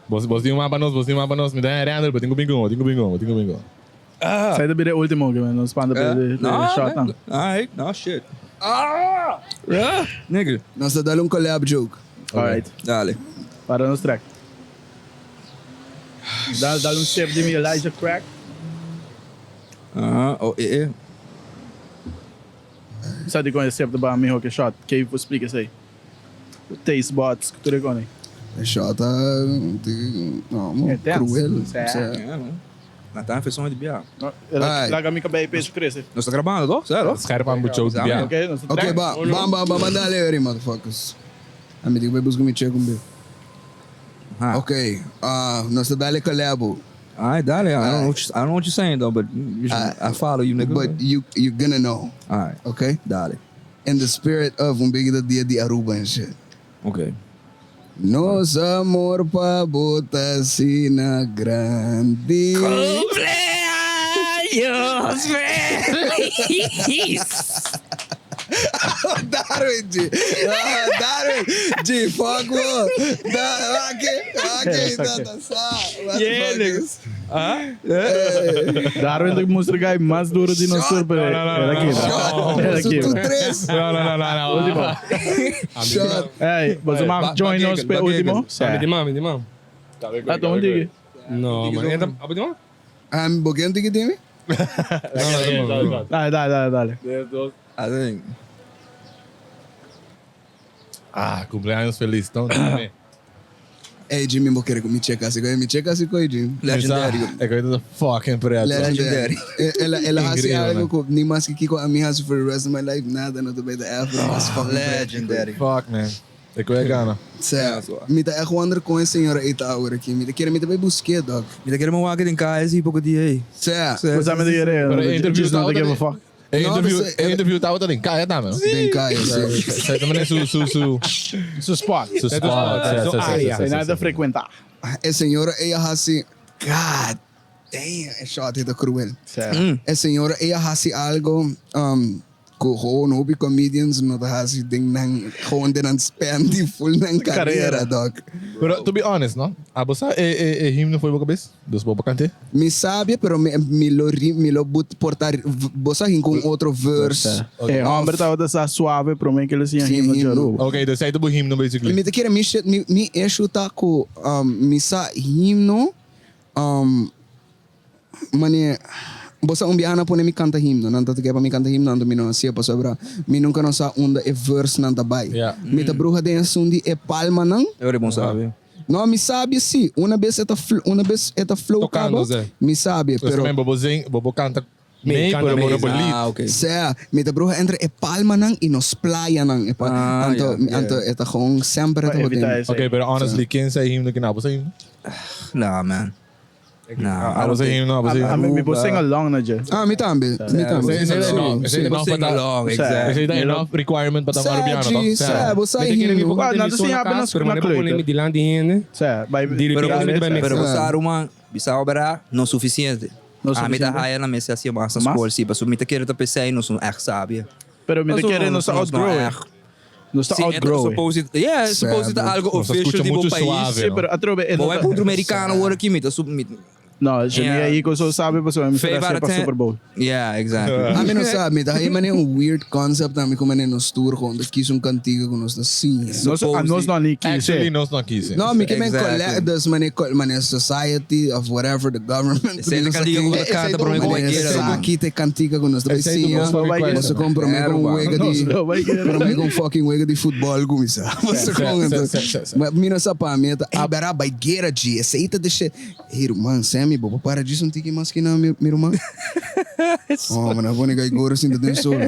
Bos di uma para nós, me dá Randall, but tenho bingo. Sai da bire último, man. Não spanda pelo shot. Alright, no shit. Nigga. Nós dá um collab joke. Alright. Dale. Para nos track. Dá step de mi Elijah Crack. Oh, yeah. Sabe quando step da ba mi hockey shot? Que eu explica isso aí. Taste bots, tudo com aí. Shota cruel. Tá fez som de biar. Larga mi cabelo peso cresce. Nós tá gravando, tô? Sério? Scherp aan moet je ook ja. Ok, Okay, bam, dale aí, motherfuckers. A mim vai buscar me check um Okay, nós dale collab. Alright, dale. I don't know what you're saying though, but I follow you, nigga. But you're gonna know. Alright, Okay? dale. In the spirit of big dia de Aruba and shit. Okay. Nos amor pa botasina grande. Cumpleaños feliz. Darwin, G, fuck what? Okay, Darwin de mostra guy mais duro de nós surpa. Era aqui. Não. Shot. Hey, mas o Mark join us pe último. Met die man. Ah, don't dig. No, man. Apa die man? I'm bogando que tem? Dale. I think. Cumpleaños feliz. Então, Hey, Jimmy, vou querer me checar assim com o Jimmy. Legendary. Ik weet het fucking pret. Legendary. Ela assim, algo nem mais que com a minha for the rest of my life, nada, não tô bem da Ephrayim, mas fucking Legendary. Fuck, man. Ik wil gaan. Sé, mita é wonder com a senhora eita agora aqui. Mita quer mita vai buscar, dog. Mita quer uma wagen em casa e pouco de aí. Sé, What's up with the interview Just not to give a fuck. Interview tá outra cá, é tá, meu. bem caia, sé. Sai também su Su spot. su spot. Tem nada a frequentar. A senhora ela assim, God damn, é chato, é cruel. A senhora ela assim algo, ko gewoon hobby comedians no da hasi ding nang gewoon den aan spend full nang carreira, dog. Pero to be honest, no? Abosa himno foi boca vez? Dos boba cante? Me sabe, pero me lo but portar bossa rin com outro verse. Hombre tá outra suave, pro mim que eles iam Sim, rir no himno. Jaru. Okay, dus sai do himno basically. Me te queira me enxu tá com me sa himno mane bossa biana pone me canta himno, não tá que para me canta himno, não me não sei para sobra. Me nunca não sa onda é verse não tá bai. Me tá bruxa de sundi é palma não. Eu bom sabe. Não me sabe sim, uma vez esta flow Tocando, cabo. Zé. Me sabe, Pero pero bobo canta Me canta pero meio. bobo lead. Ah, ok. Sé, me tá bruxa entre é palma não e nos playa não. Anto esta gewoon sempre Pra tá evitar isso. Okay, pero honestly, quem sai himno que na bosa himno? Nah, man. Nah, I don't Abosa think. himno, abosa himno. A mim me vou sing along na Jay. me também. Me também. Is it enough? Is it enough Sing para along, Is exactly. it enough requirement para tomar piano, no? Sé, você Mita quer me himno. boca não, de assim, missão na apenas casa, pero na mane pone cloita. me dilante hende. Sé, vai Diri Pero Pero pero mixar. você uma bisa obra não suficiente. Não A mita suficiente. haya na mesa assim massa Mas? school sim, mas mita quer tá pensar não são echt sabe. Pero me Mas querer não está outgrow. Não está outgrow. Supposed, yeah, supposed algo Nossa, official escuta de bom muito país. suave. Sim, pero atrobe. Bom é para americano agora aqui mita submit. Não, já Yeah. aí que eu só sabe, pessoal, me será Favor para até- Super Bowl. Yeah, exactly. A mim não sabe, daí é weird concept na mim como é nos tour quando quis cantiga com nós assim. Nós não nem quis. Actually, nós não quis. Não, me que men Exactly. collectors, mane society of whatever the government. Essa é a cantiga com a canta para mim com a guerra. Aqui tem cantiga com nós da Essa aí do vizinha. gospel request. Você compra me com wega de Não vai querer. para mim com fucking wega de futebol com isso. Você com mas mira essa pameta, abra by guerra de aceita deixa. Irmão, Sammy, bobo para disso um tique mais que não, meu irmão. Oh, mano, vou negar agora assim dentro solo.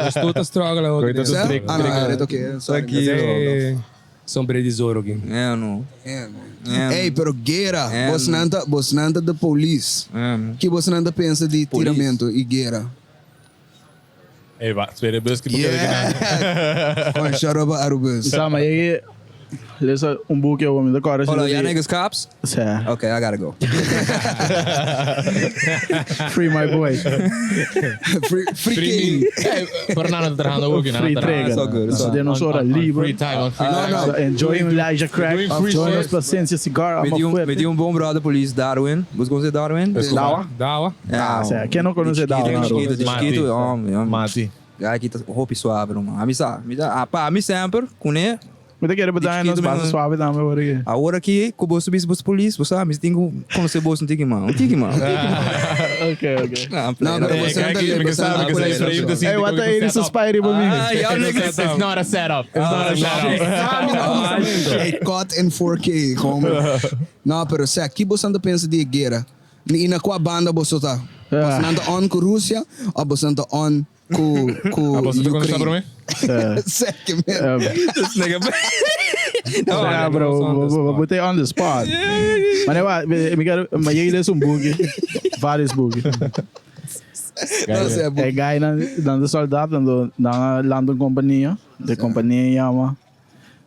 Estou a struggle outra. Coitado do trigo. Ah, não, é ok. Aqui. Sombre de Zoro aqui. É, não. Ei, pero guerra, É, você nanda da police. Que você nanda pensa de Police. tiramento e guerra. Hey, wat? Tweede bus que boca Yeah. Con Sharoba Arubus. Sama, aí, lesa boek eu me decora. Hold on, y'all niggas cops? Sé, Okay, I gotta go. free my boy. Free King. Pero nada trabajando ook in. Free trigger. so good, it's So all de nos hora Free livre. time, on free No, time. no. So enjoy Elijah Crack. Doing free Join shit. us paciência cigar. Me di bom brother police Darwin. Você conhece Darwin? Dawa? Dawa. Ah, sé, quem não conhece Dawa? Desquito, homem. Mati. Aqui tá roupa suave, mano. A missa, a mim sempre, com né? Me te quero botar nos bases suave também, porque. A hora que o bolso bis bolso polícia, você sabe, tem que conhecer bolso não tem que mano, Ok. Não, pero você anda ali, você anda ali. Hey, what are you inspired by me? Ah, y'all niggas. It's not a setup. It's not a setup. É caught in 4K, como. Não, pero se aqui você anda pensa de guerra. E na qual banda você tá? Você anda on com Rússia ou você anda on com Você tá conversando por mim? Sé que merda. This nigga. Yeah, bro, botei on the spot. Mas eu me quero, mas ele é bug, vários bug. Não sei, É guy na soldado na London companhia, the companhia chama.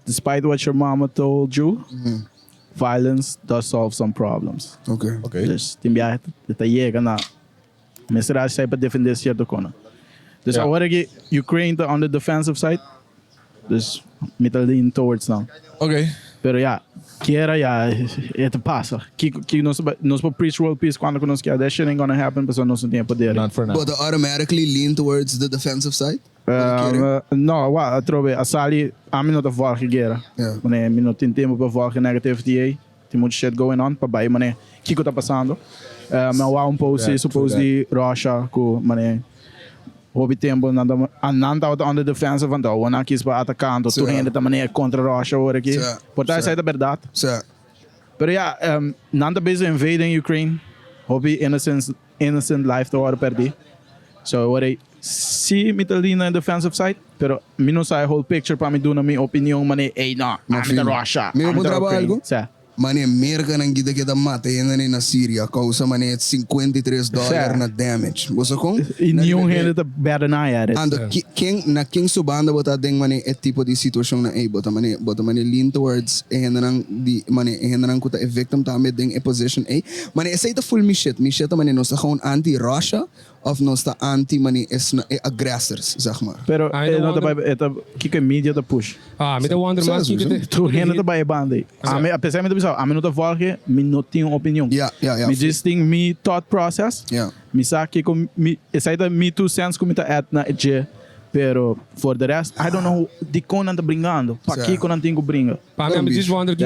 Despite what your mama told you, violence does solve some problems. Ok. Okay. Dus tem viagem tá chega na mensagem sai para defender certo coisa. Dus Yeah. agora que Ukraine tá on the defensive side, dus metal lean towards now. Okay. Pero ja, quiera ja, het passa. Que nós para preach world peace quando nós quer that shit ain't gonna happen, porque nós não tem poder. Not for now. But they automatically lean towards the defensive side? No, wa, trobe, a sali, a mim não tá volta guerra. Yeah. Mané, mim não tem tempo para volta negativity. Tem muito shit going on, para baixo, mané, que tá passando? Mas há post, suppose de Russia, com, mané, houve tempo, nanda on the defensive, então, o não quis para atacar, então, tu ainda também contra Russia, agora aqui. Portanto, essa é a verdade. Sé. Pero ja, nanda bezig invading Ukraine. Hobby innocent life te worden perdi. So what si me tá na defensive side, pero me não sai whole picture para me dar na minha opinião, mane, I'm the Russia. Me vou trabalhar algo? Sim. Mane, merga nang gida kita mata yan na Syria, causa mane $53 na damage. Bosa kong? E nenhum rende tá better na área. Ando, king subanda bota ding mane tipo de situação na bota mane lean towards nang kuta victim ta ding position A. Mane essa ita full shit mane nos gewoon anti-Russia of nos ta anti mane is aggressors, zeg maar. Pero não tá eta que media tá push. Me tá wonder mas que tu rende tá by banda. Apesar de a mim não tá volge, me não tenho opinião. Me just think me thought process. Me sabe que essa ita me 2 cents como tá na pero for the rest, I don't know de quando anda brincando. Para que quando tenho brinca? Para mim, just wonder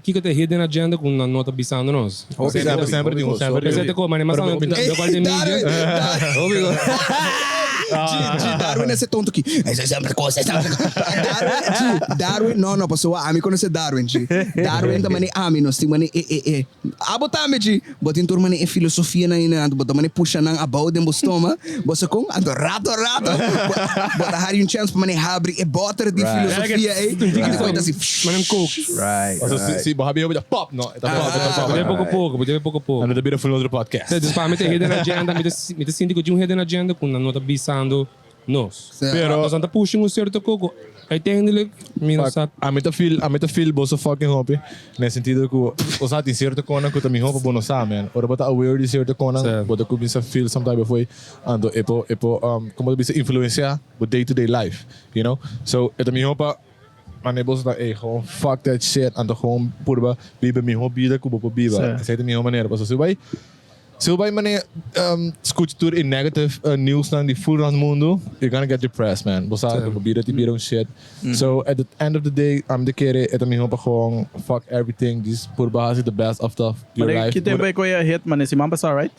que tem hidden agenda com na nota bisando nós. Sempre de um sempre. Esse é como, mas não eu quase mídia. Darwin esse tonto aqui. Essa é sempre coisa. Darwin, não, pessoal, a mim conhece Darwin, Darwin também ami nós tem mane abotame ji, botin tur mane filosofia na ina, botamane puxa nang about dem bostoma, bosa com rato. Bota hari um chance para mane abrir e botar de filosofia aí. Depois assim, manem coke. Right. Se bahabi eu pop, não. Pouco pouco. Ano da bira full outro podcast. Então, para mim tem hidden agenda, me sinto que de hidden agenda com na nota bisando nós. Pero nós anda pushing um certo coco. Aí tem ele, a meta feel boso fucking hope. Nesse sentido que os atos certo conan que também hope bono sa man. Ora bota aware de certo conan, bota que bisa feel sometime foi ando como bisa influenciar o day to day life, you know? So it também hope manebos na gewoon fuck that shit ando gewoon purba biba mi hobby da kubo biba. Essa é a minha maneira, passo se vai mane escutar in negative news na di full run mundo, you're gonna get depressed, man. Bosa bira shit. So at the end of the day, de kere eta mi hopa gewoon fuck everything. This purba is the best of your life. Que tempo ko ya hit man si Mamba right?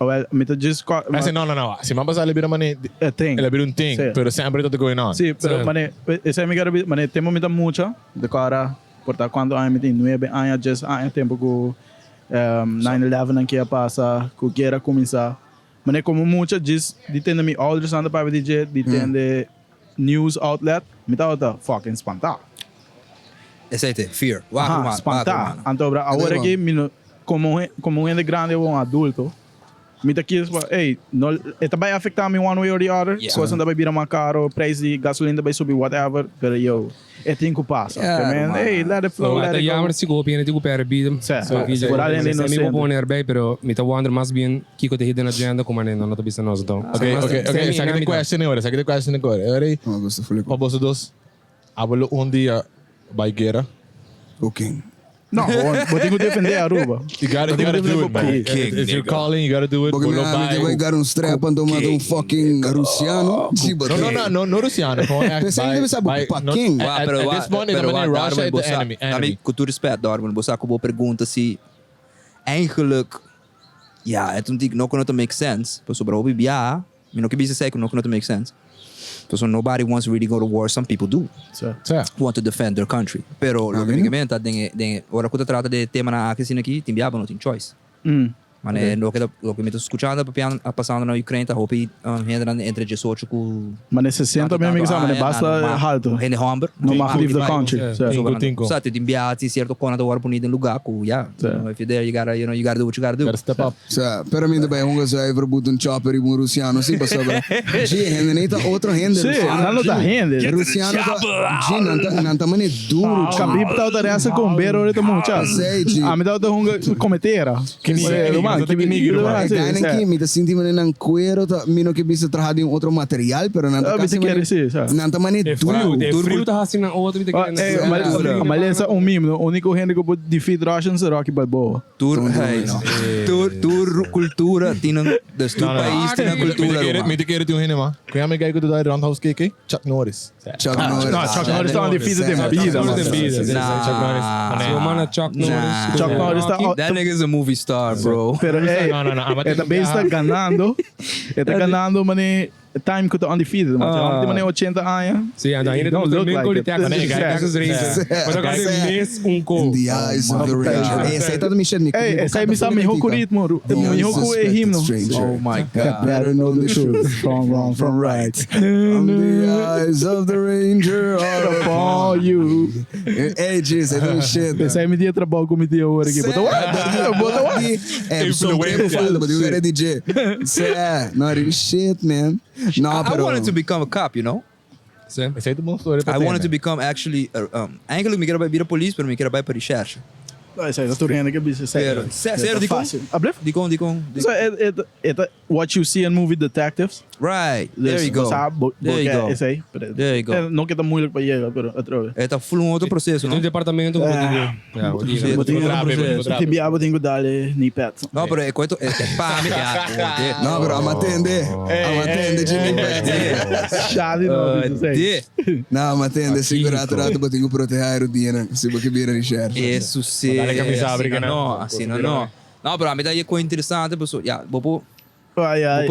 Well, me to just no. Si Mamba sa bira mane a thing. Ela bira thing, pero sempre tá going on. Sí, pero mane esse me gara mane temo me da mucho de cara porta quando a me tem 9 anos just tempo ko 9/11 aqui a passar, que queira começar. Mas é como muita diz, de tendo me ordens anda para DJ, de tendo news outlet, me tá fucking espantar. Esse aí, fear. Espantar. Então, agora aqui, como gente grande ou adulto, me tá aqui, não, vai afetar me one way or the other. Coisa vai virar mais caro, preço de gasolina vai subir, whatever. Pero eu, tem que passar. Let it flow, let it go. Jammer se go piene tipo per bida. Por além de não ser. Me vou poner bem, pero me tá wonder mais bem que te hidden agenda como não tá pensando nós então. Okay. Sabe the question agora. Agora, vamos dos. Abalo dia by guerra. Okay. Não, vou ter que defender a Aruba. You gotta do it, man. If you're calling, you gotta do it. Porque vai dar strap and tomar fucking russiano. No russiano. Pensei que deve saber King. At this point, Russia is the enemy. Também, com todo respeito, Darwin, você acabou pergunta se eigenlijk, het não kan make sense. Pero sobre o BBA, me não que bisa sei que não kan make sense. So nobody wants to really go to war. Some people do. Want to defend their country. Pero logicamente, ora quando trata de tema na aqui, tem biaba não tem choice. Mas lo que me estou escutando, passando na Ucrânia, hope entre 18 com. Mas 60 mesmo que basta alto. Rende hamber. No más leave the country. Sabe, tem biaba certo quando a hora bonita em lugar com if you're there, you gotta do what you gotta do. Gotta step up. Pero mim também hunga já é verbuto chopper e russiano sim, mas sobre. Rende nem tá outro rende. Não tá rende. Russiano tá não tá mane duro. Cabib tá outra essa com beiro ahorita mucha. A me dá outra hunga cometera. Me tá sentindo nang cuero, me não que bisa trabalhar em outro material, pero não tá assim não tá mane duro. Frio tá assim na outra vida que mas essa mimo, o único gente que pode defeat Russians é Rocky Balboa. Tur cultura tinang das tu país tinang cultura. Me te quero ter gente mas. Quem me quer que tu dá Roundhouse KK? Chuck Norris tá on defeated in vida. Chuck Norris That nigga is a movie star, bro. Pero esta base está ganando, mane time que tá undefeated, man. Tem maneira 80 anos. Sim, ainda não Don't look tem like de it. Texas Ranger. Mas agora tem mês co. In the eyes of the ranger. Esse aí tá do Michel Nick. Esse aí me sabe melhor com o ritmo. Melhor com o himno. Oh my God. Better know the truth from wrong from right. From the eyes of the ranger Upon you. Hey, Djis, é do Michel. Esse aí me dia trabalho com o dia hoje aqui. Bota what? É, sou tempo falando, mas eu era DJ. Not really shit, man. No, I wanted to become a cop, you know? Sim. Esse aí é uma história pra I wanted to become actually, eigenlijk me quero vir a polícia, pero me quero ir para recherche. Esse aí, tô rindo aqui, bicho. Sério, di com. What you see in movie detectives. Right, there you go. There you go. Esse aí. There you go. Não que tá muito para chegar, pero outra vez. É full outro processo, Tem não? departamento Se biabo tenho que dar ni pet. Não, pero é quanto pá, não, bro, I'm atende. Chave não, isso aí. Não, I'm atende, segurato rato, but tenho que proteger o dia, se você vira recherche. Isso sim. Não, assim não. Não, pero a mim daí é coisa interessante, pessoal. Vou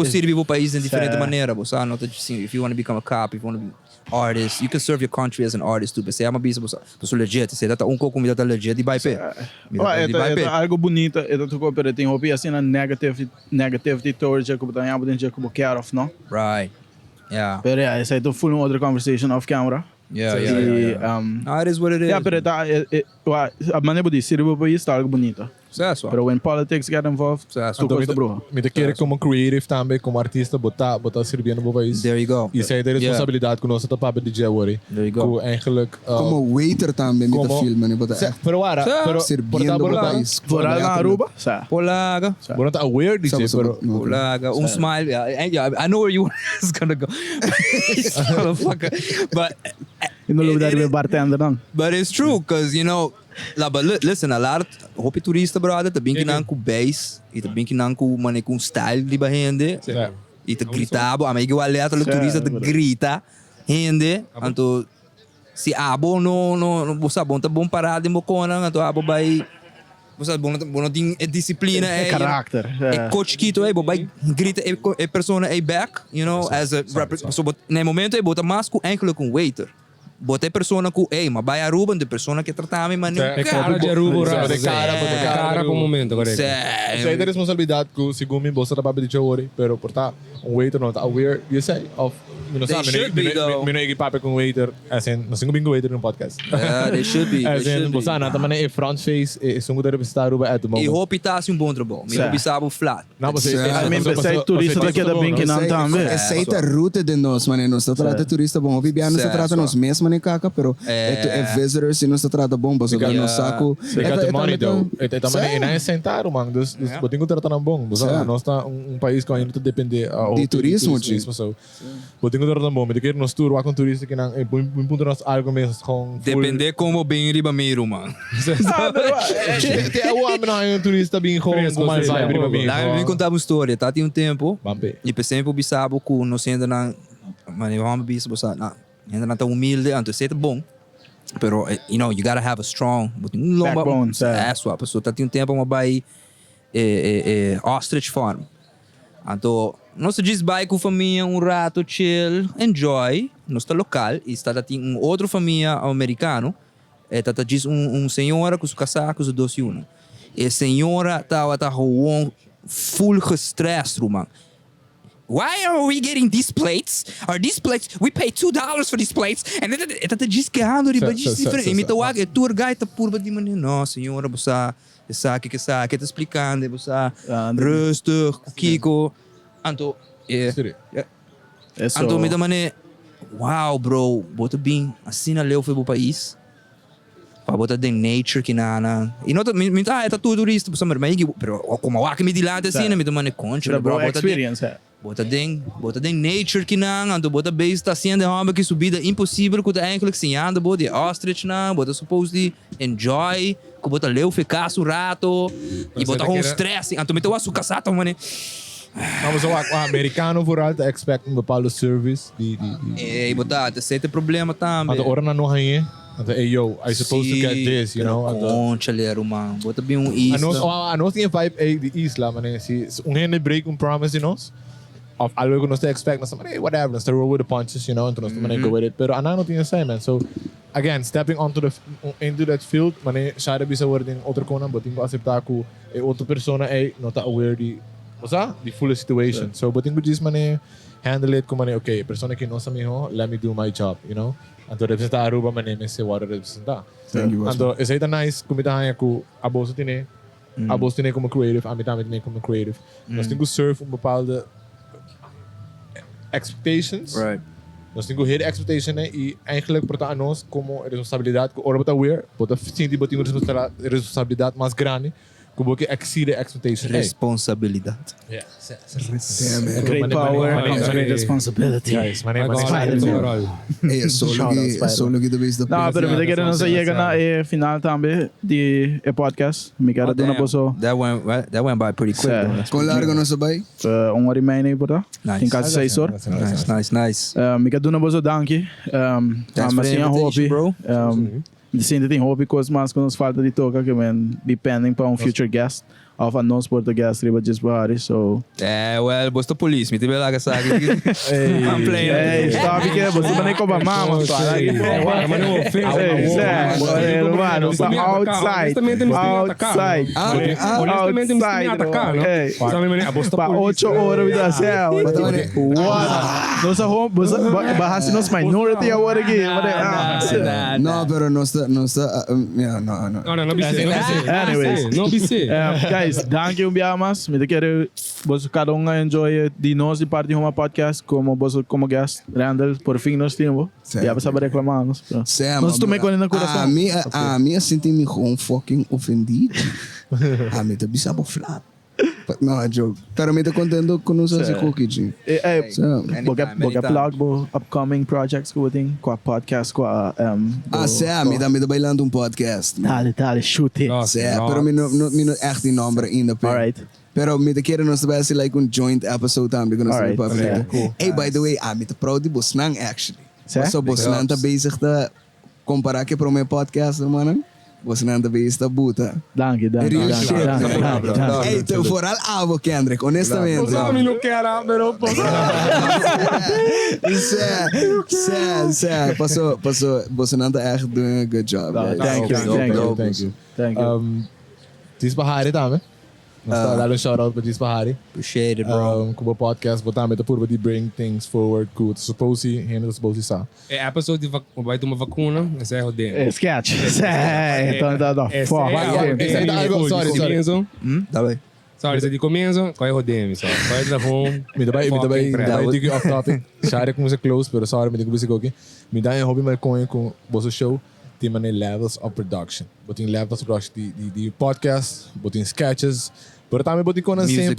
servir o país de diferente maneira, você nota assim, if you want to become a cop, if you want to be artist, you can serve your country as an artist too. Você é uma bisa, você legit, você dá comida tá legit de baipe. É algo bonito, é tu coopera tem hobby assim na negativity towards já que tá em dentro já que care of, não? Right. Yeah. Pero essa é tu full other conversation off camera. Yeah. It is what it is. Yeah, pero a maneira de servir o país tá algo bonito. Certo. Pero when politics get involved, tu custa bruxa. Me querer como creative também, como artista, botar servindo no país. There you go. Isso aí é responsabilidade que nós estamos para DJ hoje. There you go. Eigenlijk como waiter também me tá filmando, pero agora, servindo o país. Fora na Aruba, Polaga. Bueno, tá aware DJ, pero Polaga, smile. I know where you is gonna go. Motherfucker. But in the lugar de bartender não. But it's true, because you know, listen, a lot of toeristen, brother, também que não com base, e também que não com style de bahende, e te gritava, a mim que o alerta do turista te grita, rende, então se abo não, você bom tá bom parado em bocona, então abo vai, você bom tem disciplina, é caráter, é coach kito, vai grita é persona é back, you know, as a so no momento é bota mais com eigenlijk com waiter. Botei persona com, mas vai a Aruba, de persona que tratava, mas não é cara de Aruba, cara com o momento, correto. Isso aí é responsabilidade que, segundo mim, você trabalha de hoje, pero por tá waiter não tá aware, you say, of, não sabe, não é papo com waiter, assim, não sei como waiter no podcast. They should be. Assim, você não, também é front face, é sungo de representar Aruba, é do momento. E roupa tá assim um bom trabalho, me roupa sabe flat. Não, você é turista daqui da bem que não também. Essa é a ruta de nós, mano, nós trata turista bom, o Bibiano se trata nós mesmos, né, caca, pero é visitors se não se trata bom, você dá no saco. They got the money though. Também não é sentar, mano, dos botinho tratando bom, nós tá país que ainda depende de turismo, so botinho tratando bom, me quer nos tour com turista que não um ponto nós algo mesmo com depender como bem riba meiro, mano. Tem o homem não é um turista bem com mais vibe riba meiro. Lá me contar uma história, tá tem um tempo. E pensei pro bisabo com nós ainda na mano, vamos bisabo sabe, ainda não tá humilde, então é bom. Pero, you know, you gotta have a strong backbone. É só, a pessoa tá tem um tempo uma vai ostrich farm. Então, nós diz vai com família um rato chill, enjoy, nós tá local e está tem outra família americano, tá diz senhora com os casacos do 2-1. E senhora tá full gestressed, man. Why are we getting these plates? Are these plates? We pay $2 for these plates. And tá discando de diferente. E me tá o tour guide tá por de maneira. Não, senhora, você sabe que tá explicando, você rustig, Kiko. Então, então me dá maneira. Wow, bro, bota bem. Assim na leu foi pro país. Para botar de nature que na. E não tá tudo turista, você mas pero como a que me dilata assim, me dá maneira concha, bro. Bota den nature que não, ando bota base tá sendo uma que subida impossível que tá eigenlijk sim ando bota ostrich na, bota supposed to enjoy, que bota leu ficar su rato e bota com stress, ando meteu a su casata, mano. Mas o americano por alto expect um bepaalde service e bota esse problema também. Ando ora não aí. Hey yo, I supposed to get this, you know? Concha, lero, man. Bota bem isla. A nós tinha vibe de isla, mano. Se gente break promise de nós, of algo que nós te expect, nós hey, whatever, nós te roll with the punches, you know, então nós go with it. Pero ano não tinha say, man. So again, stepping into that field, mane shara bisa wording outra kona, but tingo aceitar que outra persona não tá aware de, the full situation. So but tingo diz mane handle it como mane, okay, persona que não sabe let me do my job, you know. Então representar Aruba mane me se what representar. Então esse é nice, como tá aí que a bolsa tem, a bolsa tem como creative, a mitad tem como creative. Nós tingo surf bepaalde expectations. Right. Nós temos que expectation e eigenlijk para nós como responsabilidade, ora bota aware, bota senti bota responsabilidade mais grande, como que exceed expectation. Responsabilidade. Yeah. Great power comes with responsibility. Yes, man. Só logo da vez da Não, pero me quero não sair na final também de podcast. Me quero dar uma boa. That went by pretty quick. Com largo não sabia? Hora e meia nem bota. Tem quase 6 horas. Nice. Me quero dar uma boa danke. Thanks for the invitation, bro. Sempre tem hobby coisas mais que nos falta de tocar que man be pending para future guest of a non-sport guest riba Djis Bahari. So well, bosta police, me tiver lá que sabe. I'm playing. Hey, stop que você não nem cobra mama, outside. Para 8 horas vida céu. Nossa home, bahas nos minority agora aqui. Não, pero não está, No, Anyways, no BC. Guys, thank you mas. Me quero você cada enjoy de nós de parte de Huma podcast como você como guest Randall por fim nós temos. Já para reclamar nós. Nós também com no coração. A minha senti-me um fucking ofendido. A minha tá bisabo flat. Não, é joke. Pero me tá contendo com nós assim cookie. Boga plug bo upcoming projects que tem com a podcast com a me tá bailando podcast. Dale, shoot it. Pero me não echt die number ainda. Alright. Pero me tá querendo nós vai ser like um joint episode também que nós vamos fazer. Hey, by the way, me tá proud de Bosnang actually. So Bosnang tá bezig te comparar que pro meu podcast, mano. Você não anda bem esta buta. Danke. Ei, tu vooral avo, Kendrick, honestamente. Não quero, pero Passou, você não anda echt doing a good job. Thank you. Djis Bahari também. Nós tá dando shout out para Djis Bahari. Appreciate it, bro. Como podcast, botar meta por de bring things forward, good. Supposed sa. É episode vai ter uma vacuna, essa é o dele. Sketch. Então dá. Sorry. Tá bem. Sorry, se de começo, qual é o DM, só. Qual é o home? Me dá dig off topic. Share com você close, pero sorry, me digo você aqui. Me dá hobby mal com você show. Tem levels of production. Botin levels of production de podcast, botin sketches, pero também botin com music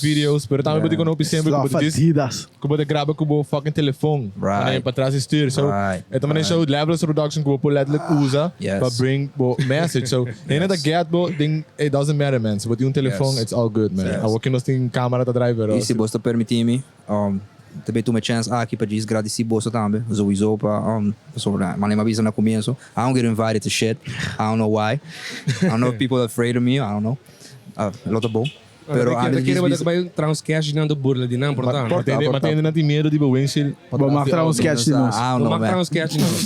videos, pero também botin com o sempre que botin grava com o fucking telefone, né, para trás styr. So, é também show levels of production que o letterlijk usa para bring message. So, ainda da get thing it doesn't matter, man. So, botin telefone, it's all good, man. A que nós tem câmera da driver. E se você permitir me, também tu me chance aqui para agradecer você também. Sowieso para mas nem me avisa no começo. I don't get invited to shit. I don't know why. I don't know if people are afraid of me. I don't know. A lot of bom. Pero antes de que vai transcast dando burla de não portanto. Mas tem ainda medo de windshield. Vamos transcast de nós. Vamos transcast de nós.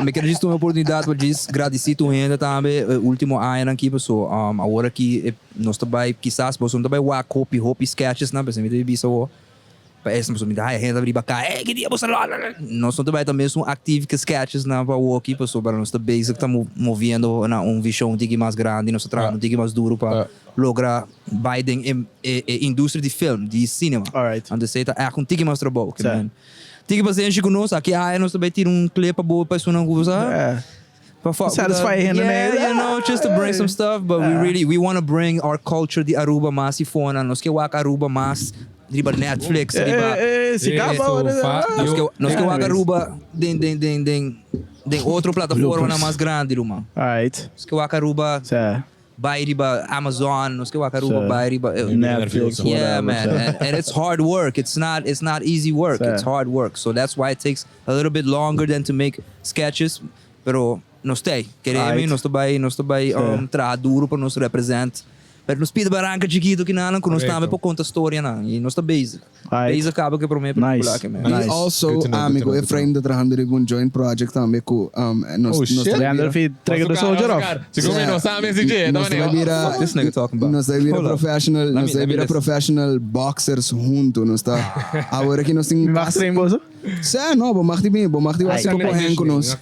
Me quero dizer uma oportunidade para agradecer tu ainda também. Último ano aqui pessoal. Agora que nós também quizás você não também vai copy sketches não, mas me deve isso. Essa pessoa me dá renda abrir bacana, que dia você lá. Nós também são ativos que sketches na aqui, pessoal, para nós também estamos movendo na visão um pouco mais grande, nós estamos um pouco mais duro para lograr Biden indústria de filme, de cinema. Onde você está um pouco mais trabalho, que man. Tem paciência conosco, aqui nós também tiramos clipe para pessoa não usar. Satisfy him, you know, just to bring some stuff, but we want to bring our culture de Aruba mais e fora, nós que Aruba mais riba Netflix, riba. Nós que Aruba den outra plataforma na mais grande, mano. Alright. Nós que Aruba vai riba Amazon, nós que Aruba vai riba Netflix. Yeah, man, and it's hard work. It's not easy work. It's hard work. So that's why it takes a little bit longer than to make sketches. Pero nós queremos, nós também trabalhar duro para nos representar Pero nos pide barranca chiquito que nada, nós estamos para contar história não, e nós está basic. Basic acaba que para mim Nice. que E also, amigo, Ephrayim está trabalhando em joint project também com Randall fez trega do soldier off. Segundo não sabe esse dia, não é? This nigga talking about. Nós vira professional boxers junto, nós está. Agora que nós temos Mas tem bozo? Sim, não, bom marti bem, bom marti vai ser correndo com nós.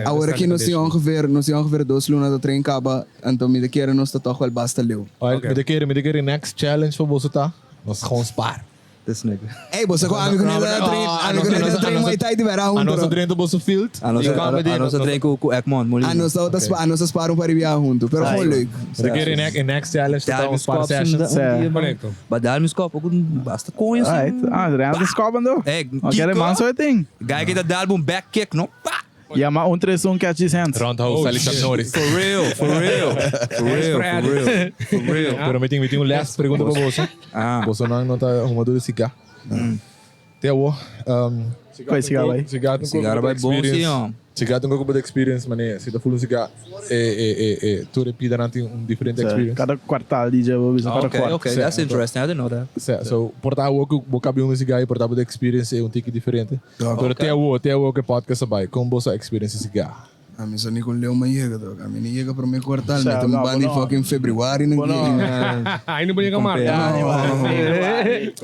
Agora que nós temos ongeveer 2 lunas do trem acaba, então me queira nós está toch wel basta leu. Olha, me querer next challenge voor você tá? Nós vamos spar. This nigga. Ei, você com amigo nele trem Muay Thai de verão. A nossa treino do bolso field. A nossa trem com Ekman, A nossa param para viajar junto, pero foi leuk. Me querer next challenge tá uns spar sessions. Mas dá me scope, basta com isso. Randall skobando. Aquele man só tem. Guy que dá um back kick, não? Pá! Ja, maar ontressen catch his hands. Roundhouse, ali Chuck Norris. For real. Pero me tenho last pergunta para você. Você não tá arrumando de cigarro. Theo, Qual cigarro vai? Cigarro vai bom sim, ó. Cigarro tem um pouco de experience, mas se tá full cigarro, tu repita nanti diferente experience. Cada quartal de já vou visitar cada quartal. Okay, that's interesting. I didn't know that. So, portar o que vou caber cigarro e portar de experience é tique diferente. Pero Theo que podcast sabai, como você experience cigarro? A mim só nem com Leo mas chega, dog. A mim nem chega para o meu quartal, mas estamos bandi fucking February Aí não pode chamar.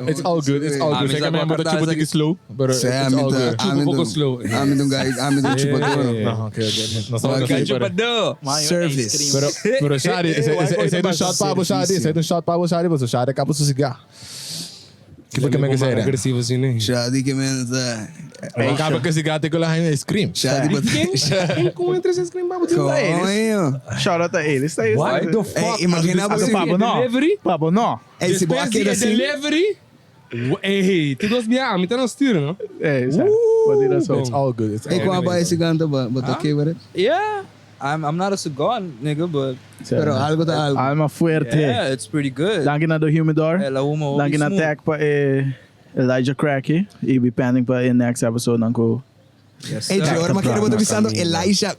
It's all good. Sei que a minha moto tipo de slow, but it's all good. Um pouco slow. A mim um chupador. Não, okay. Nós estamos Chupador. Service. Pero Shadi, esse é do shot para o Shadi, esse é do shot para o Shadi, você Shadi acaba seu cigarro. Que foi que me quiser. Agressivo assim, né? Shadi que mensa. Acaba que cigarro tem que lá em ice cream. Shadi Como entra esse screen babu? Coño. Shout out a eles, tá isso. Why the fuck? Imagina você. Pabo não. Esse boaqueiro assim. Delivery? Hey, tu dois biar, me tá no estilo, não? Exato. Pode ir só. It's all good. Ei, com a baia esse ganda, but okay with it? Yeah. I'm not a cigar nigga, but Pero algo tá algo. Alma fuerte. yeah, it's pretty good. Danke na do Humidor. Ela uma Danke na tech pa Elijah Cracky. E be pending pa next episode nanko. Yes, Ei, sir. agora mas quero botar pensando Elijah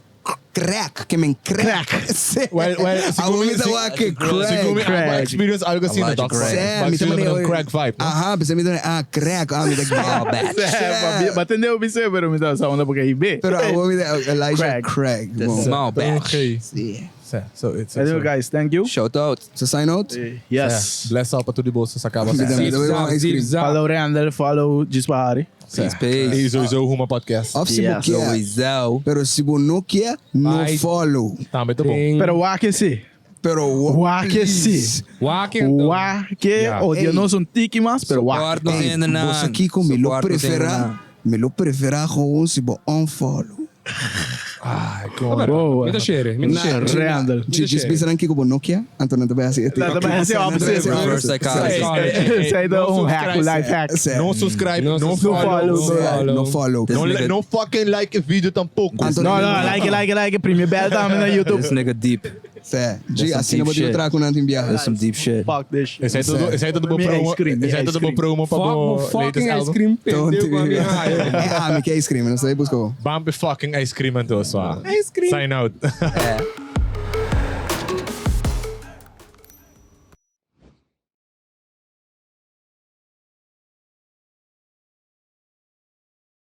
Crack, que men crack. Well, A homem tá lá que crack. Experience algo assim na doc. Me também Crack vibe. Aham, pensei me crack, me dá Bateu o bicho, pero me dá essa onda porque aí B. Pero a homem Elijah Crack. The small batch. Okay. Sim. So it's Anyway, guys, thank you. Shout out. So sign out? Yes. Bless up para tudo de bolsa, se acaba. Follow Randall, follow Djis. Peace. Isso Huma podcast. Off se Yes. quer. Luidens. Pero se você não quer, não follow. Tá, muito bom. Pero wake si. Pero Wake si. Wake. Wake. O dia não são tiki mas, pero wake. Support nos ainda não. Você aqui com me lo prefera com se você unfollow. Ai, Boa. Me dá cheiro. Randall. Djis bisa aqui com Nokia, então não te vai assim. Tá também assim, ó, você. Reverse psychology. Sai da hack, life hack. não subscribe, não follow. follow. Não fucking like o vídeo tampouco. Não, like. Primeiro bell também no YouTube. This nigga deep. G, assim eu vou te trazer com nanto em viagem. That's some deep shit. Fuck this shit. Esse aí tudo bom promo. Esse aí tudo bom promo para o fucking ice cream. Perdeu com a minha raiva. Me quer ice cream, não sei buscar. Bambi fucking ice cream então só. Ice cream. Sign out.